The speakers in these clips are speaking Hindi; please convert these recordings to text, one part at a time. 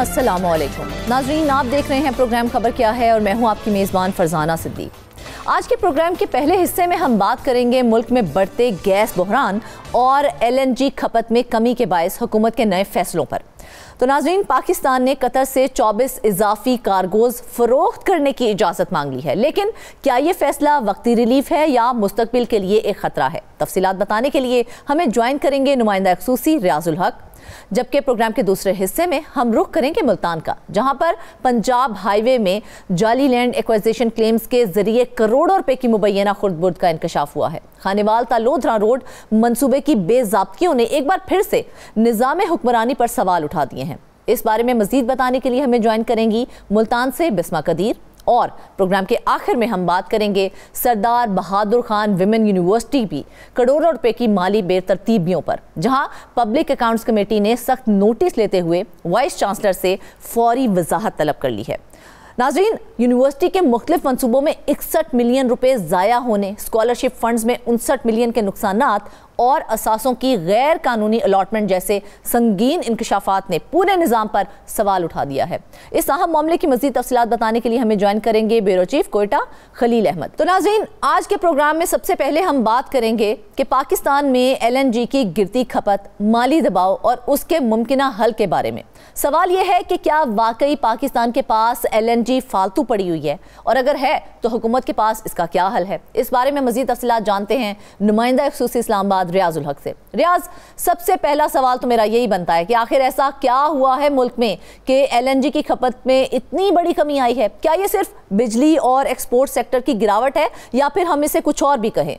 अस्सलामुअलैकुम नाज़रीन, आप देख रहे हैं प्रोग्राम खबर क्या है और मैं हूं आपकी मेज़बान फरजाना सिद्दीक। आज के प्रोग्राम के पहले हिस्से में हम बात करेंगे मुल्क में बढ़ते गैस बहरान और LNG खपत में कमी के बायस हुकूमत के नए फैसलों पर। तो नाज़रीन, पाकिस्तान ने कतर से 24 इजाफी कार्गोज फरोख्त करने की इजाज़त मांग ली है, लेकिन क्या ये फैसला वक्ती रिलीफ है या मुस्तकबिल के लिए एक ख़तरा है? तफसीलात बताने के लिए हमें ज्वाइन करेंगे नुमाइंदा ख़ुसूसी रियाजुल हक। जबकि प्रोग्राम के दूसरे हिस्से में हम रुख करेंगे मुल्तान का, जहां पर पंजाब हाईवे में जाली लैंड एक्वाजिशन क्लेम्स के जरिए करोड़ों रुपए की मुबैना खुर्द-बुर्द का इंकशाफ हुआ है। खानेवाल ता लोधरा रोड मंसूबे की बेज़ाब्तियों ने एक बार फिर से निज़ाम हुक्मरानी पर सवाल उठा दिए हैं। इस बारे में मजीद बताने के लिए हमें ज्वाइन करेंगी मुल्तान से बिस्मा कदीर, और प्रोग्राम के आखिर में हम बात करेंगे सरदार बहादुर खान विमेन यूनिवर्सिटी भी करोड़ों रुपए की माली बेतरतीबियों पर, जहां पब्लिक अकाउंट्स कमेटी ने सख्त नोटिस लेते हुए वाइस चांसलर से फौरी वजाहत तलब कर ली है। नाज़रीन, यूनिवर्सिटी के मुख्तलिफ मंसूबों में 61 मिलियन रुपए ज़ाया होने, स्कॉलरशिप फंड्स में 59 मिलियन के नुकसानात और असासों की गैर कानूनी अलॉटमेंट जैसे संगीन इंकशाफात ने पूरे निज़ाम पर सवाल उठा दिया है। इस अहम मामले की मज़ीद तफसीलात बताने के लिए हमें ज्वाइन करेंगे ब्यूरो चीफ कोयटा खलील अहमद। तो नाज़रीन, आज के प्रोग्राम में सबसे पहले हम बात करेंगे कि पाकिस्तान में LNG की गिरती खपत, माली दबाव और उसके मुमकिन हल के बारे में। सवाल यह है कि क्या वाकई पाकिस्तान के पास LNG फालतू पड़ी हुई है, और अगर है तो हुकूमत के पास इसका क्या हल है? इस बारे में मज़ीद तफसीलात जानते हैं नुमाइंदा ख़ुसूसी इस्लामाबाद रियाजुल हक से। रियाज, सबसे पहला सवाल तो मेरा यही बनता है कि आखिर ऐसा क्या हुआ है मुल्क में कि LNG की खपत में इतनी बड़ी कमी आई है? क्या ये सिर्फ बिजली और एक्सपोर्ट सेक्टर की गिरावट है या फिर हम इसे कुछ और भी कहें?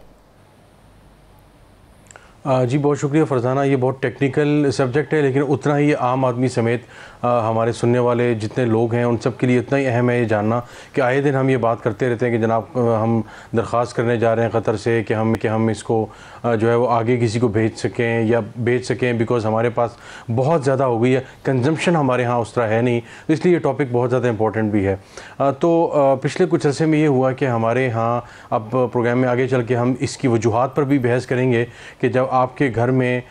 जी बहुत शुक्रिया फरजाना, ये बहुत टेक्निकल सब्जेक्ट है, लेकिन उतना ही आम आदमी समेत हमारे सुनने वाले जितने लोग हैं उन सब के लिए इतना ही अहम है ये जानना कि आए दिन हम ये बात करते रहते हैं कि जनाब हम दरख्वास्त करने जा रहे हैं क़तर से कि हम इसको जो है वो आगे किसी को भेज सकें या बेच सकें, बिकॉज़ हमारे पास बहुत ज़्यादा हो गई है, कंजम्पशन हमारे यहाँ उस तरह है नहीं, इसलिए ये टॉपिक बहुत ज़्यादा इंपॉर्टेंट भी है। तो पिछले कुछ अर्से में ये हुआ कि हमारे यहाँ, अब प्रोग्राम में आगे चल के हम इसकी वजूहात पर भी बहस करेंगे कि जब आपके घर में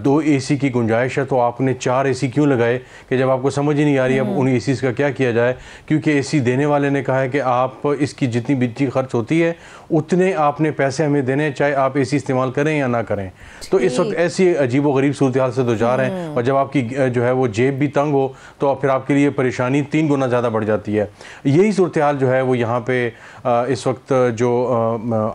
2 AC की गुंजाइश है तो आपने 4 AC क्यों लगाए, कि जब आपको समझ ही नहीं आ रही अब उन ACs का क्या किया जाए, क्योंकि AC देने वाले ने कहा है कि आप इसकी जितनी बिजली खर्च होती है उतने आपने पैसे हमें देने, चाहे आप AC इस्तेमाल करें या ना करें। तो इस वक्त ऐसी अजीब व गरीब सूरत हाल से दो चार हैं, और जब आपकी जो है वो जेब भी तंग हो तो फिर आपके लिए परेशानी 3 गुना ज़्यादा बढ़ जाती है। यही सूरत हाल जो है वो यहाँ पर इस वक्त जो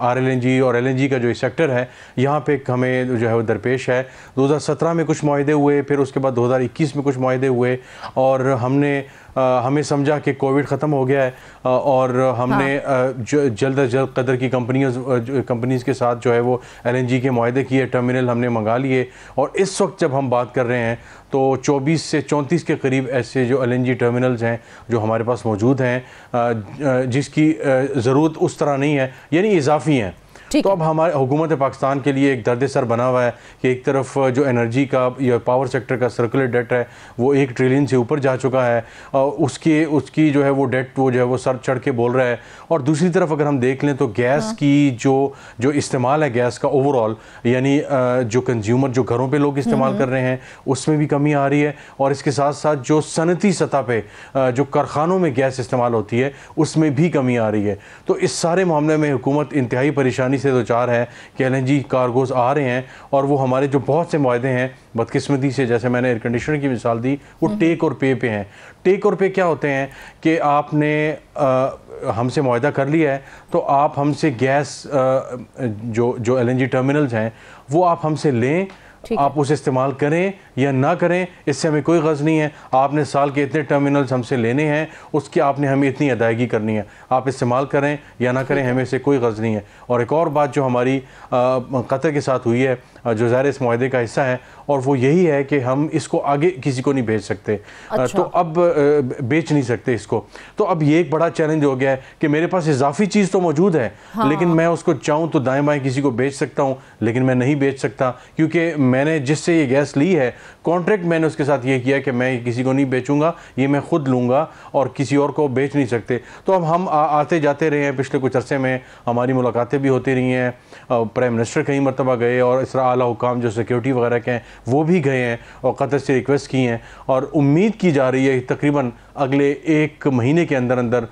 RLNG और LNG का जो सेक्टर है यहाँ पर हमें जो है वो दरपेश है। 2017 में कुछ मुआहदे हुए, फिर उसके बाद 2021 में कुछ मुआहदे हुए, और हमें समझा कि कोविड ख़त्म हो गया है और हमने जल्द अज जल्द कतर की कंपनीज़ के साथ जो है वो LNG के मुआहदे किए, टर्मिनल हमने मंगा लिए, और इस वक्त जब हम बात कर रहे हैं तो 24 से 34 के करीब ऐसे जो LNG टर्मिनल्स हैं जो हमारे पास मौजूद हैं, जिसकी ज़रूरत उस तरह नहीं है, यानी इजाफी हैं। तो अब हमारे हुकूमत पाकिस्तान के लिए एक दर्द-ए-सर बना हुआ है कि एक तरफ जो एनर्जी का या पावर सेक्टर का सर्कुलर डेट है वो 1 ट्रिलियन से ऊपर जा चुका है, और उसकी जो है वो डेट वो जो है वो सर चढ़ के बोल रहा है, और दूसरी तरफ अगर हम देख लें तो गैस की जो इस्तेमाल है गैस का ओवरऑल, यानी जो कंज्यूमर जो घरों पर लोग इस्तेमाल कर रहे हैं उसमें भी कमी आ रही है, और इसके साथ साथ जो सनती सतह पर जो कारखानों में गैस इस्तेमाल होती है उसमें भी कमी आ रही है। तो इस सारे मामले में हुकूमत इंतहाई परेशानी से दो चार है कि LNG कार्गोज आ रहे हैं, और वो हमारे जो बहुत से मुआहदे हैं बदकिस्मती से, जैसे मैंने एयर कंडीशनर की मिसाल दी, वो टेक और पे पे हैं। टेक और पे क्या होते हैं कि आपने हमसे मुआहदा कर लिया है तो आप हमसे गैस जो LNG टर्मिनल्स हैं वो आप हमसे लें, आप उसे इस्तेमाल करें या ना करें, इससे हमें कोई गर्ज नहीं है। आपने साल के इतने टर्मिनल्स हमसे लेने हैं, उसकी आपने हमें इतनी अदायगी करनी है, आप इस्तेमाल करें या ना करें, हमें इससे कोई गर्ज नहीं है। और एक और बात जो हमारी कतर के साथ हुई है, जो ज़ाहिर इस मुआहदे का हिस्सा है, और वो यही है कि हम इसको आगे किसी को नहीं भेज सकते। तो अब बेच नहीं सकते इसको। तो अब ये एक बड़ा चैलेंज हो गया है कि मेरे पास इजाफी चीज़ तो मौजूद है, लेकिन मैं उसको चाहूँ तो दाएँ बाएँ किसी को बेच सकता हूँ, लेकिन मैं नहीं बेच सकता, क्योंकि मैंने जिससे ये गैस ली है, कॉन्ट्रैक्ट मैंने उसके साथ ये किया कि मैं किसी को नहीं बेचूंगा, ये मैं खुद लूँगा और किसी और को बेच नहीं सकते। तो अब हम आते जाते रहे हैं, पिछले कुछ अरसे में हमारी मुलाकातें भी होती रही हैं, प्राइम मिनिस्टर कई मरतबा गए और इस तरह आला हुकाम जो सिक्योरिटी वगैरह के हैं वो भी गए हैं और कतर से रिक्वेस्ट की हैं, और उम्मीद की जा रही है तकरीबन अगले 1 महीने के अंदर अंदर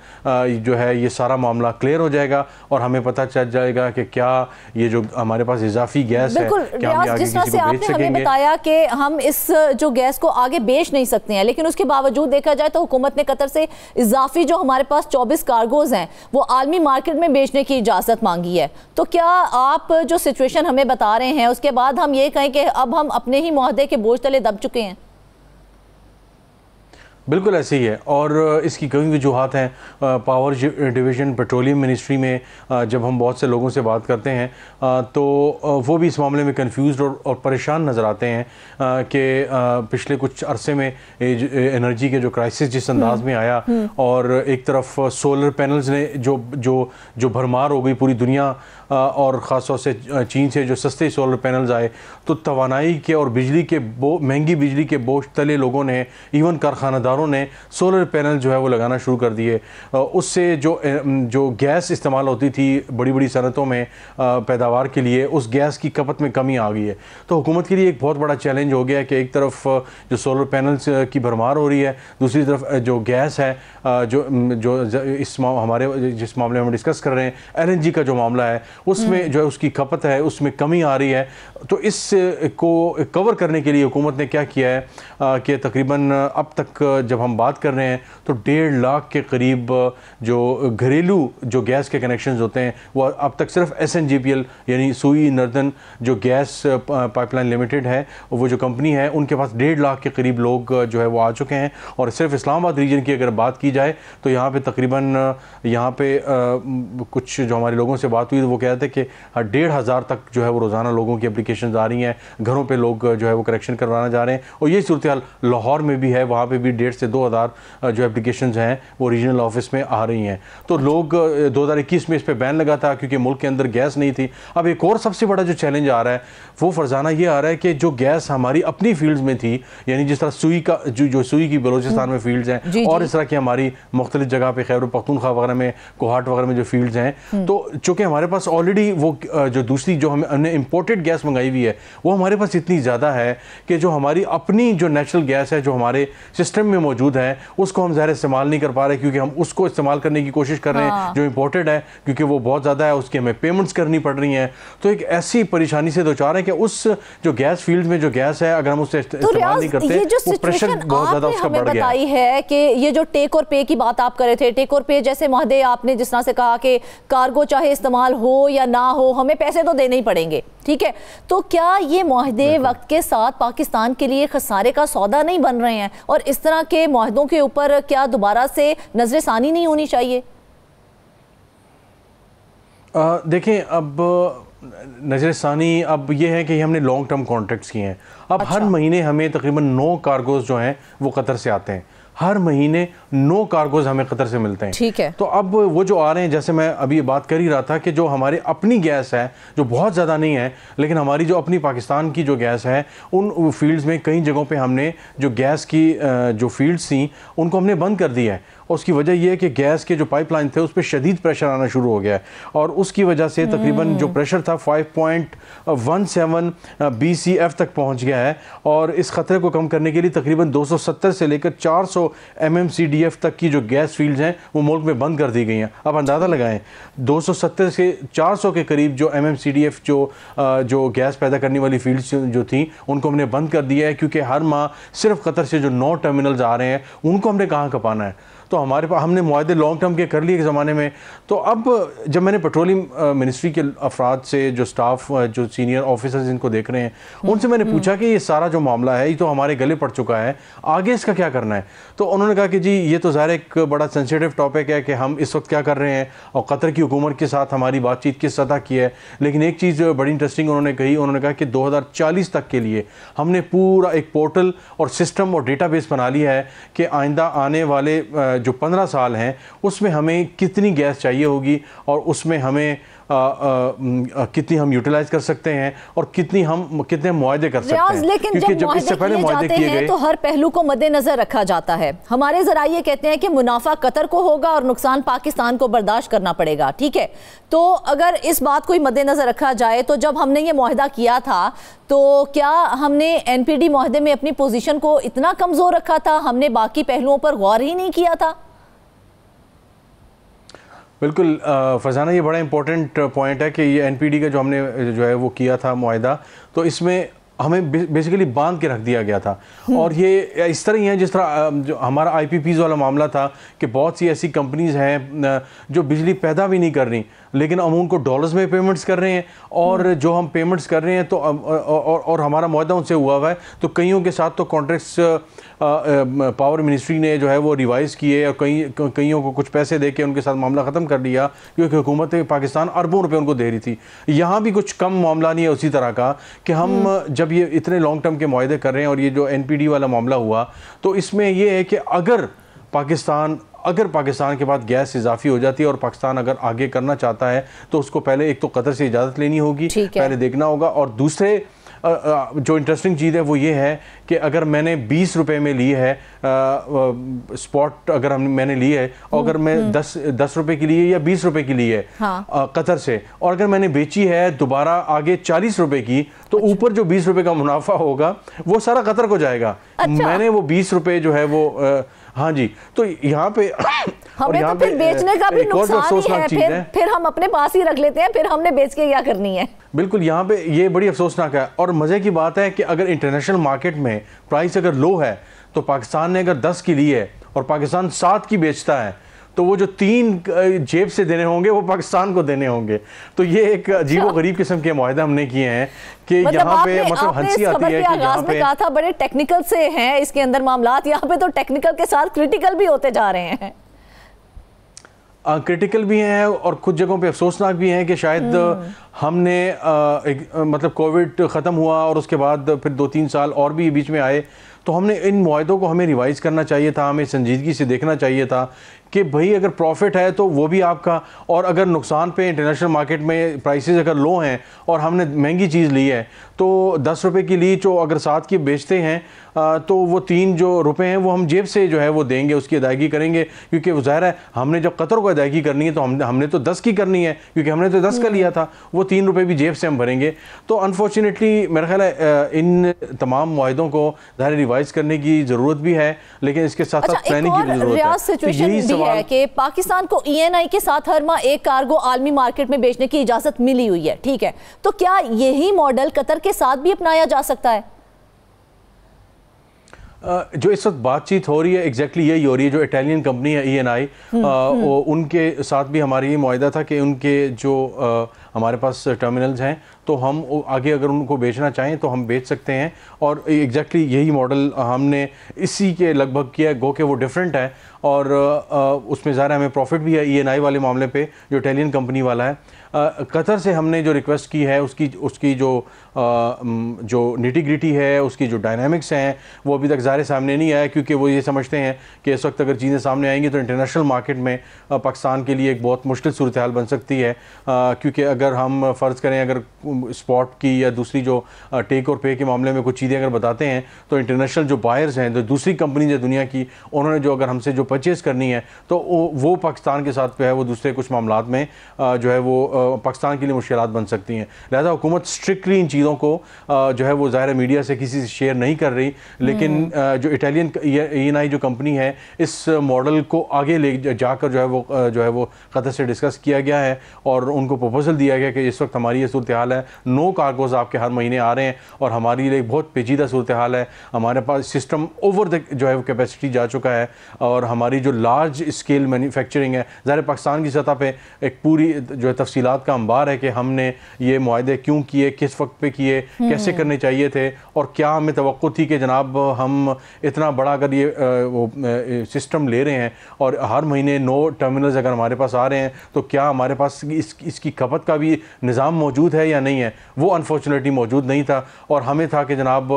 जो है ये सारा मामला क्लियर हो जाएगा और हमें पता चल जाएगा कि क्या ये जो हमारे पास इजाफी गैस है क्या हम आगे जिस तरह किसी से को बेच आपने हमें सकेंगे। बताया कि हम इस जो गैस को आगे बेच नहीं सकते हैं, लेकिन उसके बावजूद देखा जाए तो हुकूमत ने कतर से इजाफी जो हमारे पास 24 कार्गोज हैं वो आलमी मार्केट में बेचने की इजाज़त मांगी है। तो क्या आप जो सिचुएशन हमें बता रहे हैं उसके बाद हम ये कहें कि अब हम अपने ही मुआहदे के बोझ तले दब चुके हैं? बिल्कुल ऐसे ही है, और इसकी कई वजूहत हैं। पावर डिवीज़न पेट्रोलियम मिनिस्ट्री में जब हम बहुत से लोगों से बात करते हैं तो वो भी इस मामले में कंफ्यूज्ड और परेशान नज़र आते हैं कि पिछले कुछ अरसे में एनर्जी के जो क्राइसिस जिस अंदाज में आया, और एक तरफ सोलर पैनल्स ने जो भरमार हो गई पूरी दुनिया, और ख़ास तौर से चीन से जो सस्ते सोलर पैनल्स आए, तो तवानाई के और बिजली के महंगी बिजली के बोझ तले लोगों ने, इवन कारखानादारों ने सोलर पैनल जो है वो लगाना शुरू कर दिए। उससे जो गैस इस्तेमाल होती थी बड़ी बड़ी सनतों में पैदावार के लिए, उस गैस की खपत में कमी आ गई है। तो हुकूमत के लिए एक बहुत बड़ा चैलेंज हो गया है कि एक तरफ जो सोलर पैनल्स की भरमार हो रही है, दूसरी तरफ जो गैस है जो हमारे जिस मामले में हम डिस्कस कर रहे हैं LNG का जो मामला है, उसमें जो है उसकी खपत है उसमें कमी आ रही है। तो इस को कवर करने के लिए हुकूमत ने क्या किया है कि तकरीबन अब तक जब हम बात कर रहे हैं तो 1.5 लाख के करीब जो घरेलू जो गैस के कनेक्शंस होते हैं वो अब तक सिर्फ SNGPL यानी सुई नर्दन जो गैस पाइपलाइन लिमिटेड है, वो जो कंपनी है, उनके पास 1.5 लाख के करीब लोग जो है वो आ चुके हैं। और सिर्फ इस्लामाबाद रीजन की अगर बात की जाए तो यहाँ पे तकरीबन कुछ जो हमारे लोगों से बात हुई तो वो कहते हैं कि 1,500 तक जो है वो रोज़ाना लोगों की एप्लीकेशन आ रही हैं, घरों पे लोग जो है वो करेक्शन करवाना जा रहे हैं। और ये सूरत हाल लाहौर में भी है, वहाँ पे भी 1,500 से 2,000 जो एप्लीकेशंस हैं वो रीजनल ऑफिस में आ रही हैं। तो लोग 2021 में इस पर बैन लगा था क्योंकि मुल्क के अंदर गैस नहीं थी। अब एक और सबसे बड़ा जो चैलेंज आ रहा है वो फरजाना ये आ रहा है कि जो गैस हमारी अपनी फील्ड्स में थी, यानी जिस तरह सुई का जो सुई की बलोचिस्तान में फील्ड्स हैं और इस तरह की हमारी मुख्तलिफ जगह पे खैबर पख्तूनख्वा वगैरह में, कोहाट वगैरह में जो फील्ड्स हैं, तो चूँकि हमारे पास ऑलरेडी वो जो दूसरी जो हमने इम्पोर्टेड गैस मंगाई हुई है वो हमारे पास इतनी ज़्यादा है कि जो हमारी अपनी जो नेचुरल गैस है जो हमारे सिस्टम में मौजूद है उसको हम ज़ाहिर इस्तेमाल नहीं कर पा रहे, क्योंकि हम उसको इस्तेमाल करने की कोशिश कर रहे हैं जो इम्पोर्टेड है, क्योंकि वो बहुत ज़्यादा है, उसकी हमें पेमेंट्स करनी पड़ रही हैं। तो एक ऐसी परेशानी से दो चार है कि उस जो गैस फील्ड में जो गैस है अगर हम उससे इस्तेमाल नहीं करते वो प्रेशर बहुत ज़्यादा उसका बढ़ गया बताई है कि ये जो टेक और पे की बात आप कर रहे थे, टेक और पे जैसे मुआहदे आपने जिस तरह से कहा कि कार्गो चाहे इस्तेमाल हो या ना हो हमें पैसे तो देने ही पड़ेंगे, ठीक है। तो क्या ये मुआहदे वक्त के साथ पाकिस्तान के लिए खसारे का सौदा नहीं बन रहे हैं, और इस तरह के मुआहदों के ऊपर क्या दोबारा से नजरसानी नहीं होनी चाहिए? देखें, अब नजरसानी अब ये है कि हमने लॉन्ग टर्म कॉन्ट्रैक्ट्स किए हैं। अब हर महीने हमें तकरीबन 9 कार्गोज जो हैं वो कतर से आते हैं, हर महीने 9 कार्गोज हमें कतर से मिलते हैं, ठीक है। तो अब वो जो आ रहे हैं, जैसे मैं अभी बात कर ही रहा था कि जो हमारे अपनी गैस है जो बहुत ज़्यादा नहीं है, लेकिन हमारी जो अपनी पाकिस्तान की जो गैस है उन फील्ड्स में कई जगहों पे हमने जो गैस की जो फील्ड्स थी उनको हमने बंद कर दिया है। और उसकी वजह यह है कि गैस के जो पाइपलाइन थे उस पर शदीद प्रेशर आना शुरू हो गया है, और उसकी वजह से तकरीबन जो प्रेशर था 5.17 BCF तक पहुंच गया है। और इस ख़तरे को कम करने के लिए तकरीबन 270 से लेकर 400 MMCDF तक की जो गैस फील्ड्स हैं वो मुल्क में बंद कर दी गई हैं। अब अंदाज़ा लगाएं 270 से 400 के करीब जो MMCDF जो गैस पैदा करने वाली फील्ड्स जो थी उनको हमने बंद कर दिया है, क्योंकि हर माह सिर्फ कतर से जो 9 टर्मिनल्स आ रहे हैं उनको हमने कहाँ खपाना है। तो हमारे पास हमने मुआहदे लॉन्ग टर्म के कर लिए एक ज़माने में। तो अब जब मैंने पेट्रोलियम मिनिस्ट्री के अफराद से जो स्टाफ जो सीनियर ऑफिसर्स इनको देख रहे हैं उनसे मैंने पूछा कि ये सारा जो मामला है ये तो हमारे गले पड़ चुका है, आगे इसका क्या करना है। तो उन्होंने कहा कि जी ये तो ज़ाहिर एक बड़ा सेंसिटिव टॉपिक है कि हम इस वक्त क्या कर रहे हैं और कतर की हुकूमत के साथ हमारी बातचीत किस सतह की है। लेकिन एक चीज़ बड़ी इंटरेस्टिंग उन्होंने कही, उन्होंने कहा कि 2040 तक के लिए हमने पूरा एक पोर्टल और सिस्टम और डेटाबेस बना लिया है कि आइंदा आने वाले जो 15 साल हैं उसमें हमें कितनी गैस चाहिए होगी और उसमें हमें कितनी हम यूटिलाइज कर सकते हैं और कितने मुआहदे कर सकते हैं। लेकिन जब इससे पहले मुआहदे किए गए तो हर पहलू को मद्देनजर रखा जाता है। हमारे जराए ये कहते हैं कि मुनाफा कतर को होगा और नुकसान पाकिस्तान को बर्दाश्त करना पड़ेगा, ठीक है। तो अगर इस बात को मद्देनजर रखा जाए तो जब हमने ये मुआहदा किया था तो क्या हमने एनपीडी मुआहदे में अपनी पोजीशन को इतना कमजोर रखा था, हमने बाकी पहलुओं पर गौर ही नहीं किया था? बिल्कुल फरजाना, ये बड़ा इंपॉर्टेंट पॉइंट है कि ये एनपीडी का जो हमने जो है वो किया था मुआहदा, तो इसमें हमें बेसिकली बांध के रख दिया गया था। और ये इस तरह ही है जिस तरह जो हमारा आईपीपीज वाला मामला था कि बहुत सी ऐसी कंपनीज हैं जो बिजली पैदा भी नहीं कर रही लेकिन हम उनको डॉलर्स में पेमेंट्स कर रहे हैं, और जो हम पेमेंट्स कर रहे हैं तो और हमारा मुआहदा उनसे हुआ हुआ है, तो कईयों के साथ तो कॉन्ट्रैक्ट्स पावर मिनिस्ट्री ने जो है वो रिवाइज़ किए और कईयों को कुछ पैसे दे के उनके साथ मामला ख़त्म कर दिया, क्योंकि हुकूमत पाकिस्तान अरबों रुपए उनको दे रही थी। यहाँ भी कुछ कम मामला नहीं है उसी तरह का कि हम जब ये इतने लॉन्ग टर्म के मुआहदे कर रहे हैं और ये जो एनपीडी वाला मामला हुआ, तो इसमें ये है कि अगर पाकिस्तान के बाद गैस इजाफी हो जाती है और पाकिस्तान अगर आगे करना चाहता है तो उसको पहले एक तो कतर से इजाज़त लेनी होगी, पहले देखना होगा, और दूसरे जो इंटरेस्टिंग चीज़ है वो ये है कि अगर मैंने 20 रुपए में ली है स्पॉट, अगर मैंने ली है और अगर मैं 10 रुपए की ली है या 20 रुपए की ली है कतर से, और अगर मैंने बेची है दोबारा आगे 40 रुपए की, तो ऊपर जो 20 रुपए का मुनाफा होगा वो सारा कतर को जाएगा। मैंने वो 20 रुपए जो है वो हाँ जी, तो यहाँ पे हमें तो फिर बेचने का भी नुकसान ही है, फिर हम अपने पास ही रख लेते हैं, फिर हमने बेच के क्या करनी है। बिल्कुल, यहाँ पे ये बड़ी अफसोसनाक है। और मज़े की बात है कि अगर इंटरनेशनल मार्केट में प्राइस अगर लो है तो पाकिस्तान ने अगर 10 की ली है और पाकिस्तान 7 की बेचता है, तो वो जो 3 जेब से देने होंगे वो पाकिस्तान को देने होंगे। तो ये एक अजीबो-गरीब किस्म के मुआहदा हमने किए हैं कि यहाँ पे मतलब हंसी आती है कि यहाँ पे कहा था बड़े टेक्निकल से हैं इसके अंदर मामलात, यहाँ पे तो टेक्निकल के साथ क्रिटिकल भी होते जा रहे हैं। क्रिटिकल भी हैं और कुछ जगहों पे अफसोसनाक भी हैं कि शायद हमने मतलब कोविड ख़त्म हुआ और उसके बाद फिर 2-3 साल और भी बीच में आए, तो हमने इन मुआहदों को हमें रिवाइज़ करना चाहिए था, हमें संजीदगी से देखना चाहिए था कि भाई अगर प्रॉफिट है तो वो भी आपका, और अगर नुकसान पे इंटरनेशनल मार्केट में प्राइसेस अगर लो हैं और हमने महंगी चीज़ ली है तो 10 रुपए की ली जो अगर 7 की बेचते हैं तो वो 3 जो रुपए हैं वो हम जेब से जो है वो देंगे, उसकी अदायगी करेंगे, क्योंकि वो ज़ाहिर है हमने जब कतर को अदायगी करनी है तो हमने तो 10 की करनी है, क्योंकि हमने तो 10 का लिया था, वो 3 रुपए भी जेब से हम भरेंगे। तो अनफॉर्चुनेटली मेरा ख्याल है इन तमाम मुआहदों को ज़ाहिर रिवाइज़ करने की ज़रूरत भी है, लेकिन इसके साथ साथ प्लानिंग की भी ज़रूरत है। कि पाकिस्तान को ENI के साथ हर माह एक कार्गो आलमी मार्केट में बेचने की इजाजत मिली हुई है, ठीक है, तो क्या यही मॉडल कतर के साथ भी अपनाया जा सकता है? जो इस वक्त बातचीत हो रही है एग्जैक्टली यही हो रही है। जो इटालियन कंपनी है ENI, उनके साथ भी हमारी ये मुआहदा था कि उनके जो हमारे पास टर्मिनल्स हैं तो हम आगे अगर उनको बेचना चाहें तो हम बेच सकते हैं, और एग्जैक्टली यही मॉडल हमने इसी के लगभग किया, गो के वो डिफरेंट है और उसमें ज़्यादा हमें प्रॉफिट भी है ENI वाले मामले पे जो इटालियन कंपनी वाला है। कतर से हमने जो रिक्वेस्ट की है उसकी जो निटी-ग्रिटी है, उसकी जो डायनामिक्स हैं वो अभी तक ज़ाहिर सामने नहीं आया, क्योंकि वो ये समझते हैं कि इस वक्त अगर चीज़ें सामने आएंगी तो इंटरनेशनल मार्केट में पाकिस्तान के लिए एक बहुत मुश्किल सूरत हाल बन सकती है, क्योंकि अगर हम फ़र्ज़ करें अगर स्पॉट की या दूसरी जो टेक और पे के मामले में कुछ चीज़ें अगर बताते हैं तो इंटरनेशनल जो बायर्स हैं, जो दूसरी कंपनीज है दुनिया की, उन्होंने जो अगर हमसे जो परचेज़ करनी है तो वो पाकिस्तान के साथ जो है वो दूसरे कुछ मामलात में जो है वो पाकिस्तान के लिए मुश्किलात बन सकती हैं। लिहाजा हुकूमत स्ट्रिक्टली इन चीज़ों को जो है वो ज़ाहिर मीडिया से किसी से शेयर नहीं कर रही, लेकिन जो इटालियन ENI जो कंपनी है इस मॉडल को आगे ले जाकर जो है वो कतर से डिस्कस किया गया है और उनको प्रपोजल दिया गया कि इस वक्त हमारी ये सूरत हाल है, 9 कार्गोज़ आपके हर महीने आ रहे हैं और हमारी लिए बहुत पेचीदा सूरत हाल है, हमारे पास सिस्टम ओवर द जो है वो कैपेसिटी जा चुका है और हमारी जो लार्ज स्केल मैन्युफैक्चरिंग है, ज़ाहिर पाकिस्तान की सतह पे एक पूरी जो है तफसीलात का अंबार है कि हमने ये मुआहदे क्यों किए, किस वक्त पे किए, कैसे करने चाहिए थे और क्या हमें तवक्को थी कि जनाब हम इतना बड़ा अगर ये सिस्टम ले रहे हैं और हर महीने 9 टर्मिनल्स अगर हमारे पास आ रहे हैं तो क्या हमारे पास इसकी खपत का अभी निज़ाम मौजूद है या नहीं है, वो अनफॉर्चुनेटली मौजूद नहीं था। और हमें था कि जनाब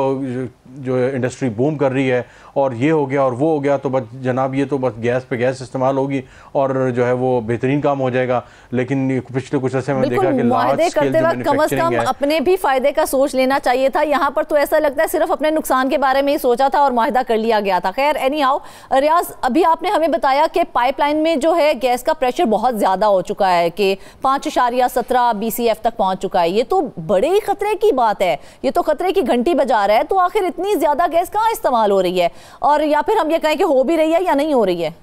जो इंडस्ट्री बूम कर रही है और ये हो गया और वो हो गया, तो बस जनाब ये तो बस गैस पे गैस इस्तेमाल होगी और जो है वो बेहतरीन काम हो जाएगा। लेकिन पिछले कुछ अर्से में देखा कि मुआहदे करते वक्त कम से कम अपने भी फायदे का सोच लेना चाहिए था। यहाँ पर तो ऐसा लगता है सिर्फ अपने नुकसान के बारे में ही सोचा था और मुआहदा कर लिया गया था। खैर एनी हाउ, रियाज अभी आपने हमें बताया कि पाइपलाइन में जो है गैस का प्रेशर बहुत ज़्यादा हो चुका है कि 5.17 BCF तक पहुँच चुका है। ये तो बड़े ही खतरे की बात है, ये तो खतरे की घंटी बजा रहा है। तो आखिर इतनी ज़्यादा गैस कहाँ इस्तेमाल हो रही है, और या फिर हम ये कहें कि हो भी रही है या नहीं हो रही है?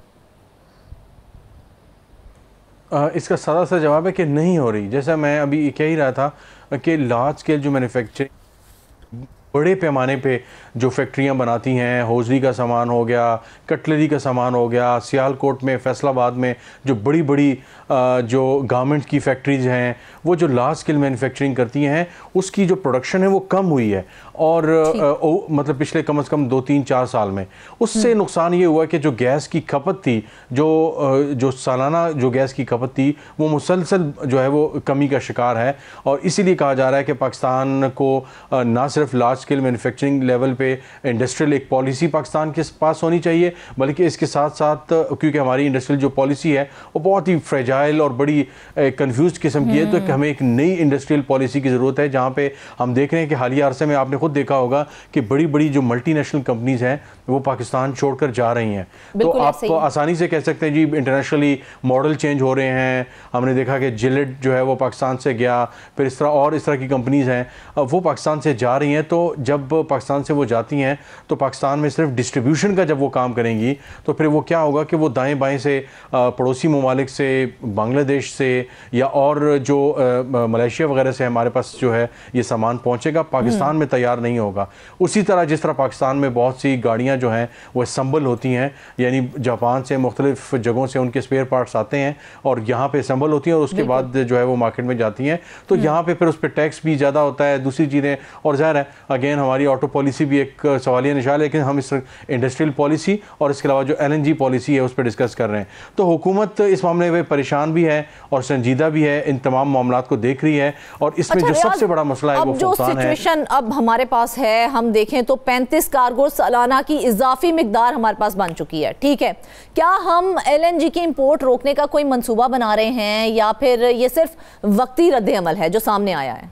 इसका सादा सा जवाब है कि नहीं हो रही। जैसा मैं अभी कह ही रहा था कि लार्ज स्केल जो मैन्युफैक्चरिंग, बड़े पैमाने पे जो फैक्ट्रियां बनाती हैं, हौजरी का सामान हो गया, कटलरी का सामान हो गया, सियालकोट में, फैसलाबाद में जो बड़ी बड़ी जो गारमेंट्स की फैक्ट्रीज हैं, वो जो लार्ज स्केल मैन्युफैक्चरिंग करती हैं, उसकी जो प्रोडक्शन है वो कम हुई है। और मतलब पिछले कम से कम 2-3-4 साल में उससे नुकसान ये हुआ कि जो गैस की खपत थी, जो सालाना जो गैस की खपत थी, वो मुसलसल जो है वो कमी का शिकार है। और इसीलिए कहा जा रहा है कि पाकिस्तान को ना सिर्फ लार्ज स्केल मैन्युफैक्चरिंग लेवल पे इंडस्ट्रियल एक पॉलिसी पाकिस्तान के पास होनी चाहिए, बल्कि इसके साथ साथ क्योंकि हमारी इंडस्ट्रियल जो पॉलिसी है वो बहुत ही फ्रेजाइल और बड़ी कंफ्यूज किस्म की है, तो हमें एक नई इंडस्ट्रियल पॉलिसी की ज़रूरत है, जहाँ पे हम देख रहे हैं कि हालिया अरसे में आपने खुद देखा होगा कि बड़ी बड़ी जो मल्टीनेशनल कंपनीज हैं वो पाकिस्तान छोड़कर जा रही हैं। तो आप आसानी से कह सकते हैं जी इंटरनेशनली मॉडल चेंज हो रहे हैं। हमने देखा कि जिलेट जो है वो पाकिस्तान से गया, फिर इस तरह की कंपनीज हैं वो पाकिस्तान से जा रही हैं। तो जब पाकिस्तान से वो जाती हैं तो पाकिस्तान में सिर्फ डिस्ट्रीब्यूशन का जब वो काम करेंगी तो फिर वो क्या होगा कि वो दाएं बाएं से पड़ोसी ममालिक से, बांग्लादेश से या और जो मलेशिया वगैरह से हमारे पास जो है ये सामान पहुंचेगा, पाकिस्तान में तैयार नहीं होगा। उसी तरह जिस तरह पाकिस्तान में बहुत सी गाड़ियां जो हैं वो असम्बल होती हैं, यानी जापान से मुख्तलिफ जगहों से उनके स्पेयर पार्ट्स आते हैं और यहाँ पे असम्बल होती हैं और उसके बाद जो है वो मार्केट में जाती हैं। तो यहाँ पे फिर उस पर टैक्स भी ज़्यादा होता है, दूसरी चीज़ें, और ज़ाहिर है अगेन हमारी ऑटो पॉलिसी भी एक सवालिया निशान है। लेकिन हम इस इंडस्ट्रियल पॉलिसी और इसके अलावा जो LNG पॉलिसी है उस पर डिस्कस कर रहे हैं। तो हुकूमत इस मामले में परेशान भी है और संजीदा भी है, इन तमाम मामलात को देख रही है। और इसमें जो सबसे बड़ा मसला है वो जो सिचुएशन अब हमारे पास है, हम देखें तो 35 कार्गो सालाना की इजाफी मिकदार हमारे पास बन चुकी है। ठीक है, क्या हम LNG की इंपोर्ट रोकने का कोई मंसूबा बना रहे हैं या फिर ये सिर्फ वक्ती रद्द-ए-अमल है जो सामने आया है?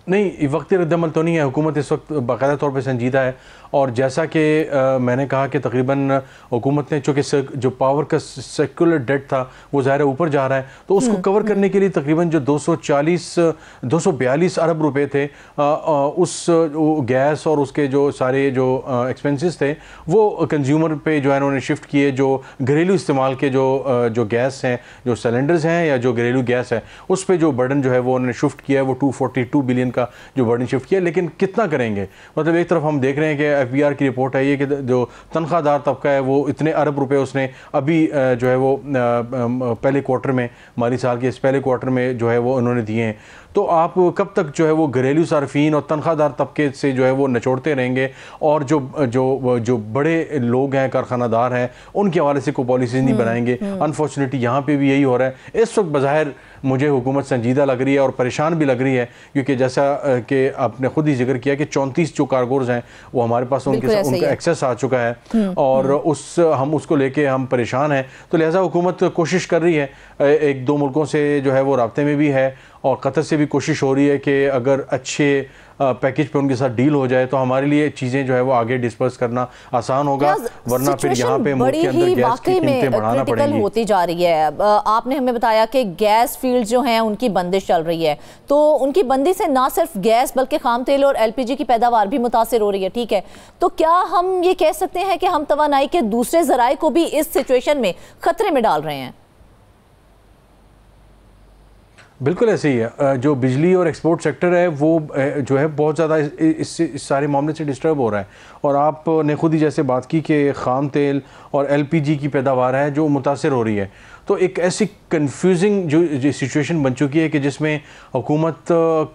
नहीं, वक्ती रद्द-ए-अमल तो नहीं है। हुकूमत इस वक्त बाकायदा तौर पे संजीदा है और जैसा कि मैंने कहा कि तकरीबन हुकूमत ने, चूँकि जो पावर का सेक्युलर डेट था वो ज़ाहिर ऊपर जा रहा है, तो उसको कवर करने के लिए तकरीबन जो 242 अरब रुपए थे उस गैस और उसके जो सारे जो एक्सपेंसेस थे वो कंज्यूमर पे जो है उन्होंने शिफ्ट किए। जो घरेलू इस्तेमाल के जो गैस हैं, जो सिलेंडर्स हैं या जो घरेलू गैस है, उस पर जो बर्डन जो है वो उन्होंने शिफ्ट किया है, वो 242 बिलियन का जो बर्डन शिफ्ट किया। लेकिन कितना करेंगे? मतलब एक तरफ हम देख रहे हैं कि FBR की रिपोर्ट है ये कि जो तनख्वाहदार तबका है वो इतने अरब रुपए उसने अभी जो है वो पहले क्वार्टर में, माली साल के इस पहले क्वार्टर में जो है वो उन्होंने दिए हैं। तो आप कब तक जो है वो घरेलू सार्फिन और तनख्वाहदार तबके से जो है वो नचोड़ते रहेंगे और जो बड़े लोग हैं, कारखानादार हैं, उनके हवाले से कोई पॉलिसीज नहीं बनाएंगे। अनफॉर्चुनेटली यहाँ पे भी यही हो रहा है। इस वक्त बज़ाहिर मुझे हुकूमत संजीदा लग रही है और परेशान भी लग रही है, क्योंकि जैसा कि आपने खुद ही जिक्र किया कि 34 जो कार्गोज हैं वो हमारे पास उनका एक्सेस आ चुका है और हम उसको लेके हम परेशान हैं। तो लिहाजा हुकूमत कोशिश कर रही है, 1-2 मुल्कों से जो है वो राब्ते में भी है और कतर से भी कोशिश हो रही है कि अगर अच्छे पैकेज पे उनके साथ डील हो जाए तो हमारे लिए चीज़ें जो है वो आगे डिस्पर्स करना आसान होगा, वरना फिर यहाँ पे मुल्क के अंदर गैस की कीमतें बढ़ाना पड़ेंगी। होती जा रही है। आपने हमें बताया कि गैस फील्ड जो हैं उनकी बंदिश चल रही है, तो उनकी बंदी से ना सिर्फ गैस बल्कि खाम तेल और LPG की पैदावार भी मुतासिर हो रही है। ठीक है, तो क्या हम ये कह सकते हैं कि हम तवानाई के दूसरे ज़राए को भी इस सिचुएशन में खतरे में डाल रहे हैं? बिल्कुल ऐसे ही है। जो बिजली और एक्सपोर्ट सेक्टर है वो जो है बहुत ज़्यादा इस सारे मामले से डिस्टर्ब हो रहा है। और आपने खुद ही जैसे बात की कि ख़ाम तेल और LPG की पैदावार है जो मुतासिर हो रही है, तो एक ऐसी कंफ्यूजिंग जो सिचुएशन बन चुकी है कि जिसमें हुकूमत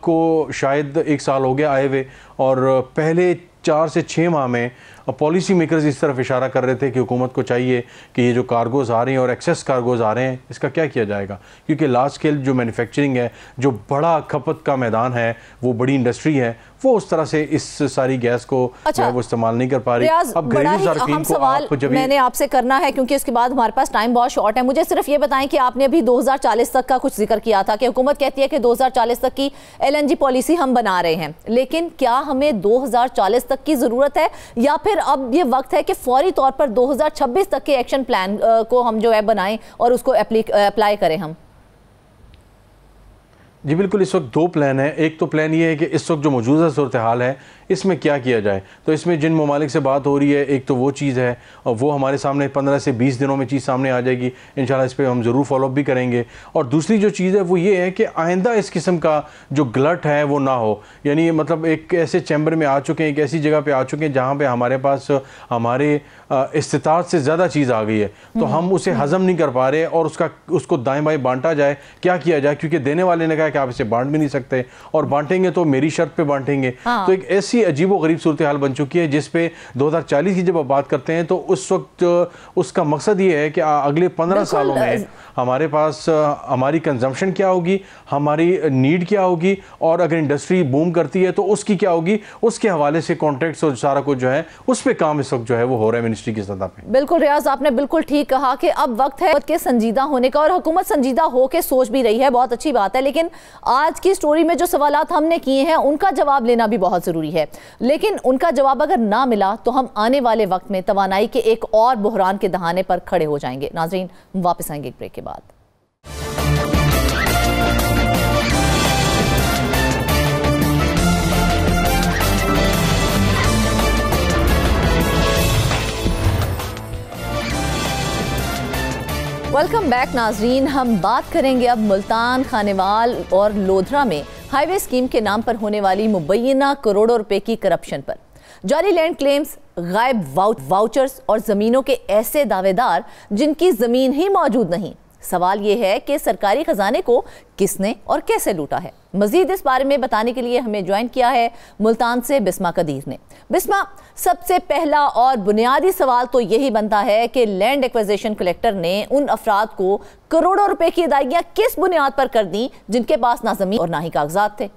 को शायद 1 साल हो गया आए हुए और पहले 4 से 6 माह में पॉलिसी मेकर्स इस तरफ इशारा कर रहे थे कि हुकूमत को चाहिए कि ये जो कार्गोज़ आ रहे हैं और एक्सेस कार्गोज़ आ रहे हैं, इसका क्या किया जाएगा, क्योंकि लार्ज स्केल जो मैन्युफैक्चरिंग है, जो बड़ा खपत का मैदान है, वो बड़ी इंडस्ट्री है, वो उस तरह से इस सारी गैस को वो इस्तेमाल नहीं कर पा रही। अब बड़ा ही अहम सवाल मैंने आपसे करना है, क्योंकि इसके बाद हमारे पास टाइम बहुत शॉर्ट है। मुझे सिर्फ ये बताएं कि आपने अभी 2040 तक का कुछ जिक्र किया था कि हुकूमत कहती है कि 2040 तक की LNG पॉलिसी हम बना रहे हैं, लेकिन क्या हमें 2040 तक की जरूरत है या फिर अब ये वक्त है कि फौरी तौर पर 2026 तक के एक्शन प्लान को हम जो है बनाएं और उसको अप्लाई करें हम? जी बिल्कुल, इस वक्त दो प्लान है। एक तो प्लान ये है कि इस वक्त जो मौजूदा सूरत हाल है इसमें क्या किया जाए, तो इसमें जिन ममालिक से बात हो रही है, एक तो वो चीज़ है और वो हमारे सामने 15 से 20 दिनों में चीज़ सामने आ जाएगी इंशाल्लाह, इस पर हम ज़रूर फॉलोअप भी करेंगे। और दूसरी जो चीज़ है वो ये है कि आइंदा इस किस्म का जो गलट है वो ना हो, यानी मतलब एक ऐसे चैम्बर में आ चुके हैं, एक ऐसी जगह पर आ चुके हैं जहाँ पर हमारे पास हमारे इस्तिताअत से ज़्यादा चीज़ आ गई है, तो हम उसे हज़म नहीं कर पा रहे और उसको दाएँ बाएँ बांटा जाए, क्या किया जाए, क्योंकि देने वाले ने कहा कि आप इसे बांट भी नहीं सकते और बांटेंगे तो मेरी शर्त पे बांटेंगे। तो एक ऐसी अजीबो गरीब सूरत हाल बन चुकी है जिसपे 2040 की जब आप बात करते हैं तो उस वक्त उसका मकसद ये है कि अगले 15 सालों में हमारे पास हमारी कंजम्पशन क्या होगी, हमारी नीड क्या होगी, और अगर इंडस्ट्री बूम करती है तो उसकी क्या होगी, उसके हवाले से कॉन्ट्रैक्ट्स और सारा कुछ जो है उस पर काम इस वक्त जो है वो हो रहा है मिनिस्ट्री की सतह पे। बिल्कुल रियाज, आपने बिल्कुल ठीक कहा कि अब वक्त है के संजीदा होने का, और हुकूमत संजीदा हो के सोच भी रही है, बहुत अच्छी बात है। लेकिन आज की स्टोरी में जो सवालात हमने किए हैं उनका जवाब लेना भी बहुत जरूरी है, लेकिन उनका जवाब अगर ना मिला तो हम आने वाले वक्त में तवानाई के एक और बुहरान के दहाने पर खड़े हो जाएंगे। नाजरीन, वापस आएंगे एक ब्रेक के बाद। वेलकम बैक नाजरीन, हम बात करेंगे अब मुल्तान, खानेवाल और लोधरा में हाईवे स्कीम के नाम पर होने वाली मुबैना करोड़ों रुपए की करप्शन पर। जाली लैंड क्लेम्स, गायब वाउचर्स और जमीनों के ऐसे दावेदार जिनकी जमीन ही मौजूद नहीं। सवाल यह है कि सरकारी खजाने को किसने और कैसे लूटा है। मजीद इस बारे में बताने के लिए हमें ज्वाइन किया है मुल्तान से बिस्मा कदीर ने। बिस्मा, सबसे पहला और बुनियादी सवाल तो यही बनता है कि लैंड एक्विजिशन कलेक्टर ने उन अफराद को करोड़ों रुपए की अदायगियां किस बुनियाद पर कर दी जिनके पास ना जमीन और ना ही कागजात थे?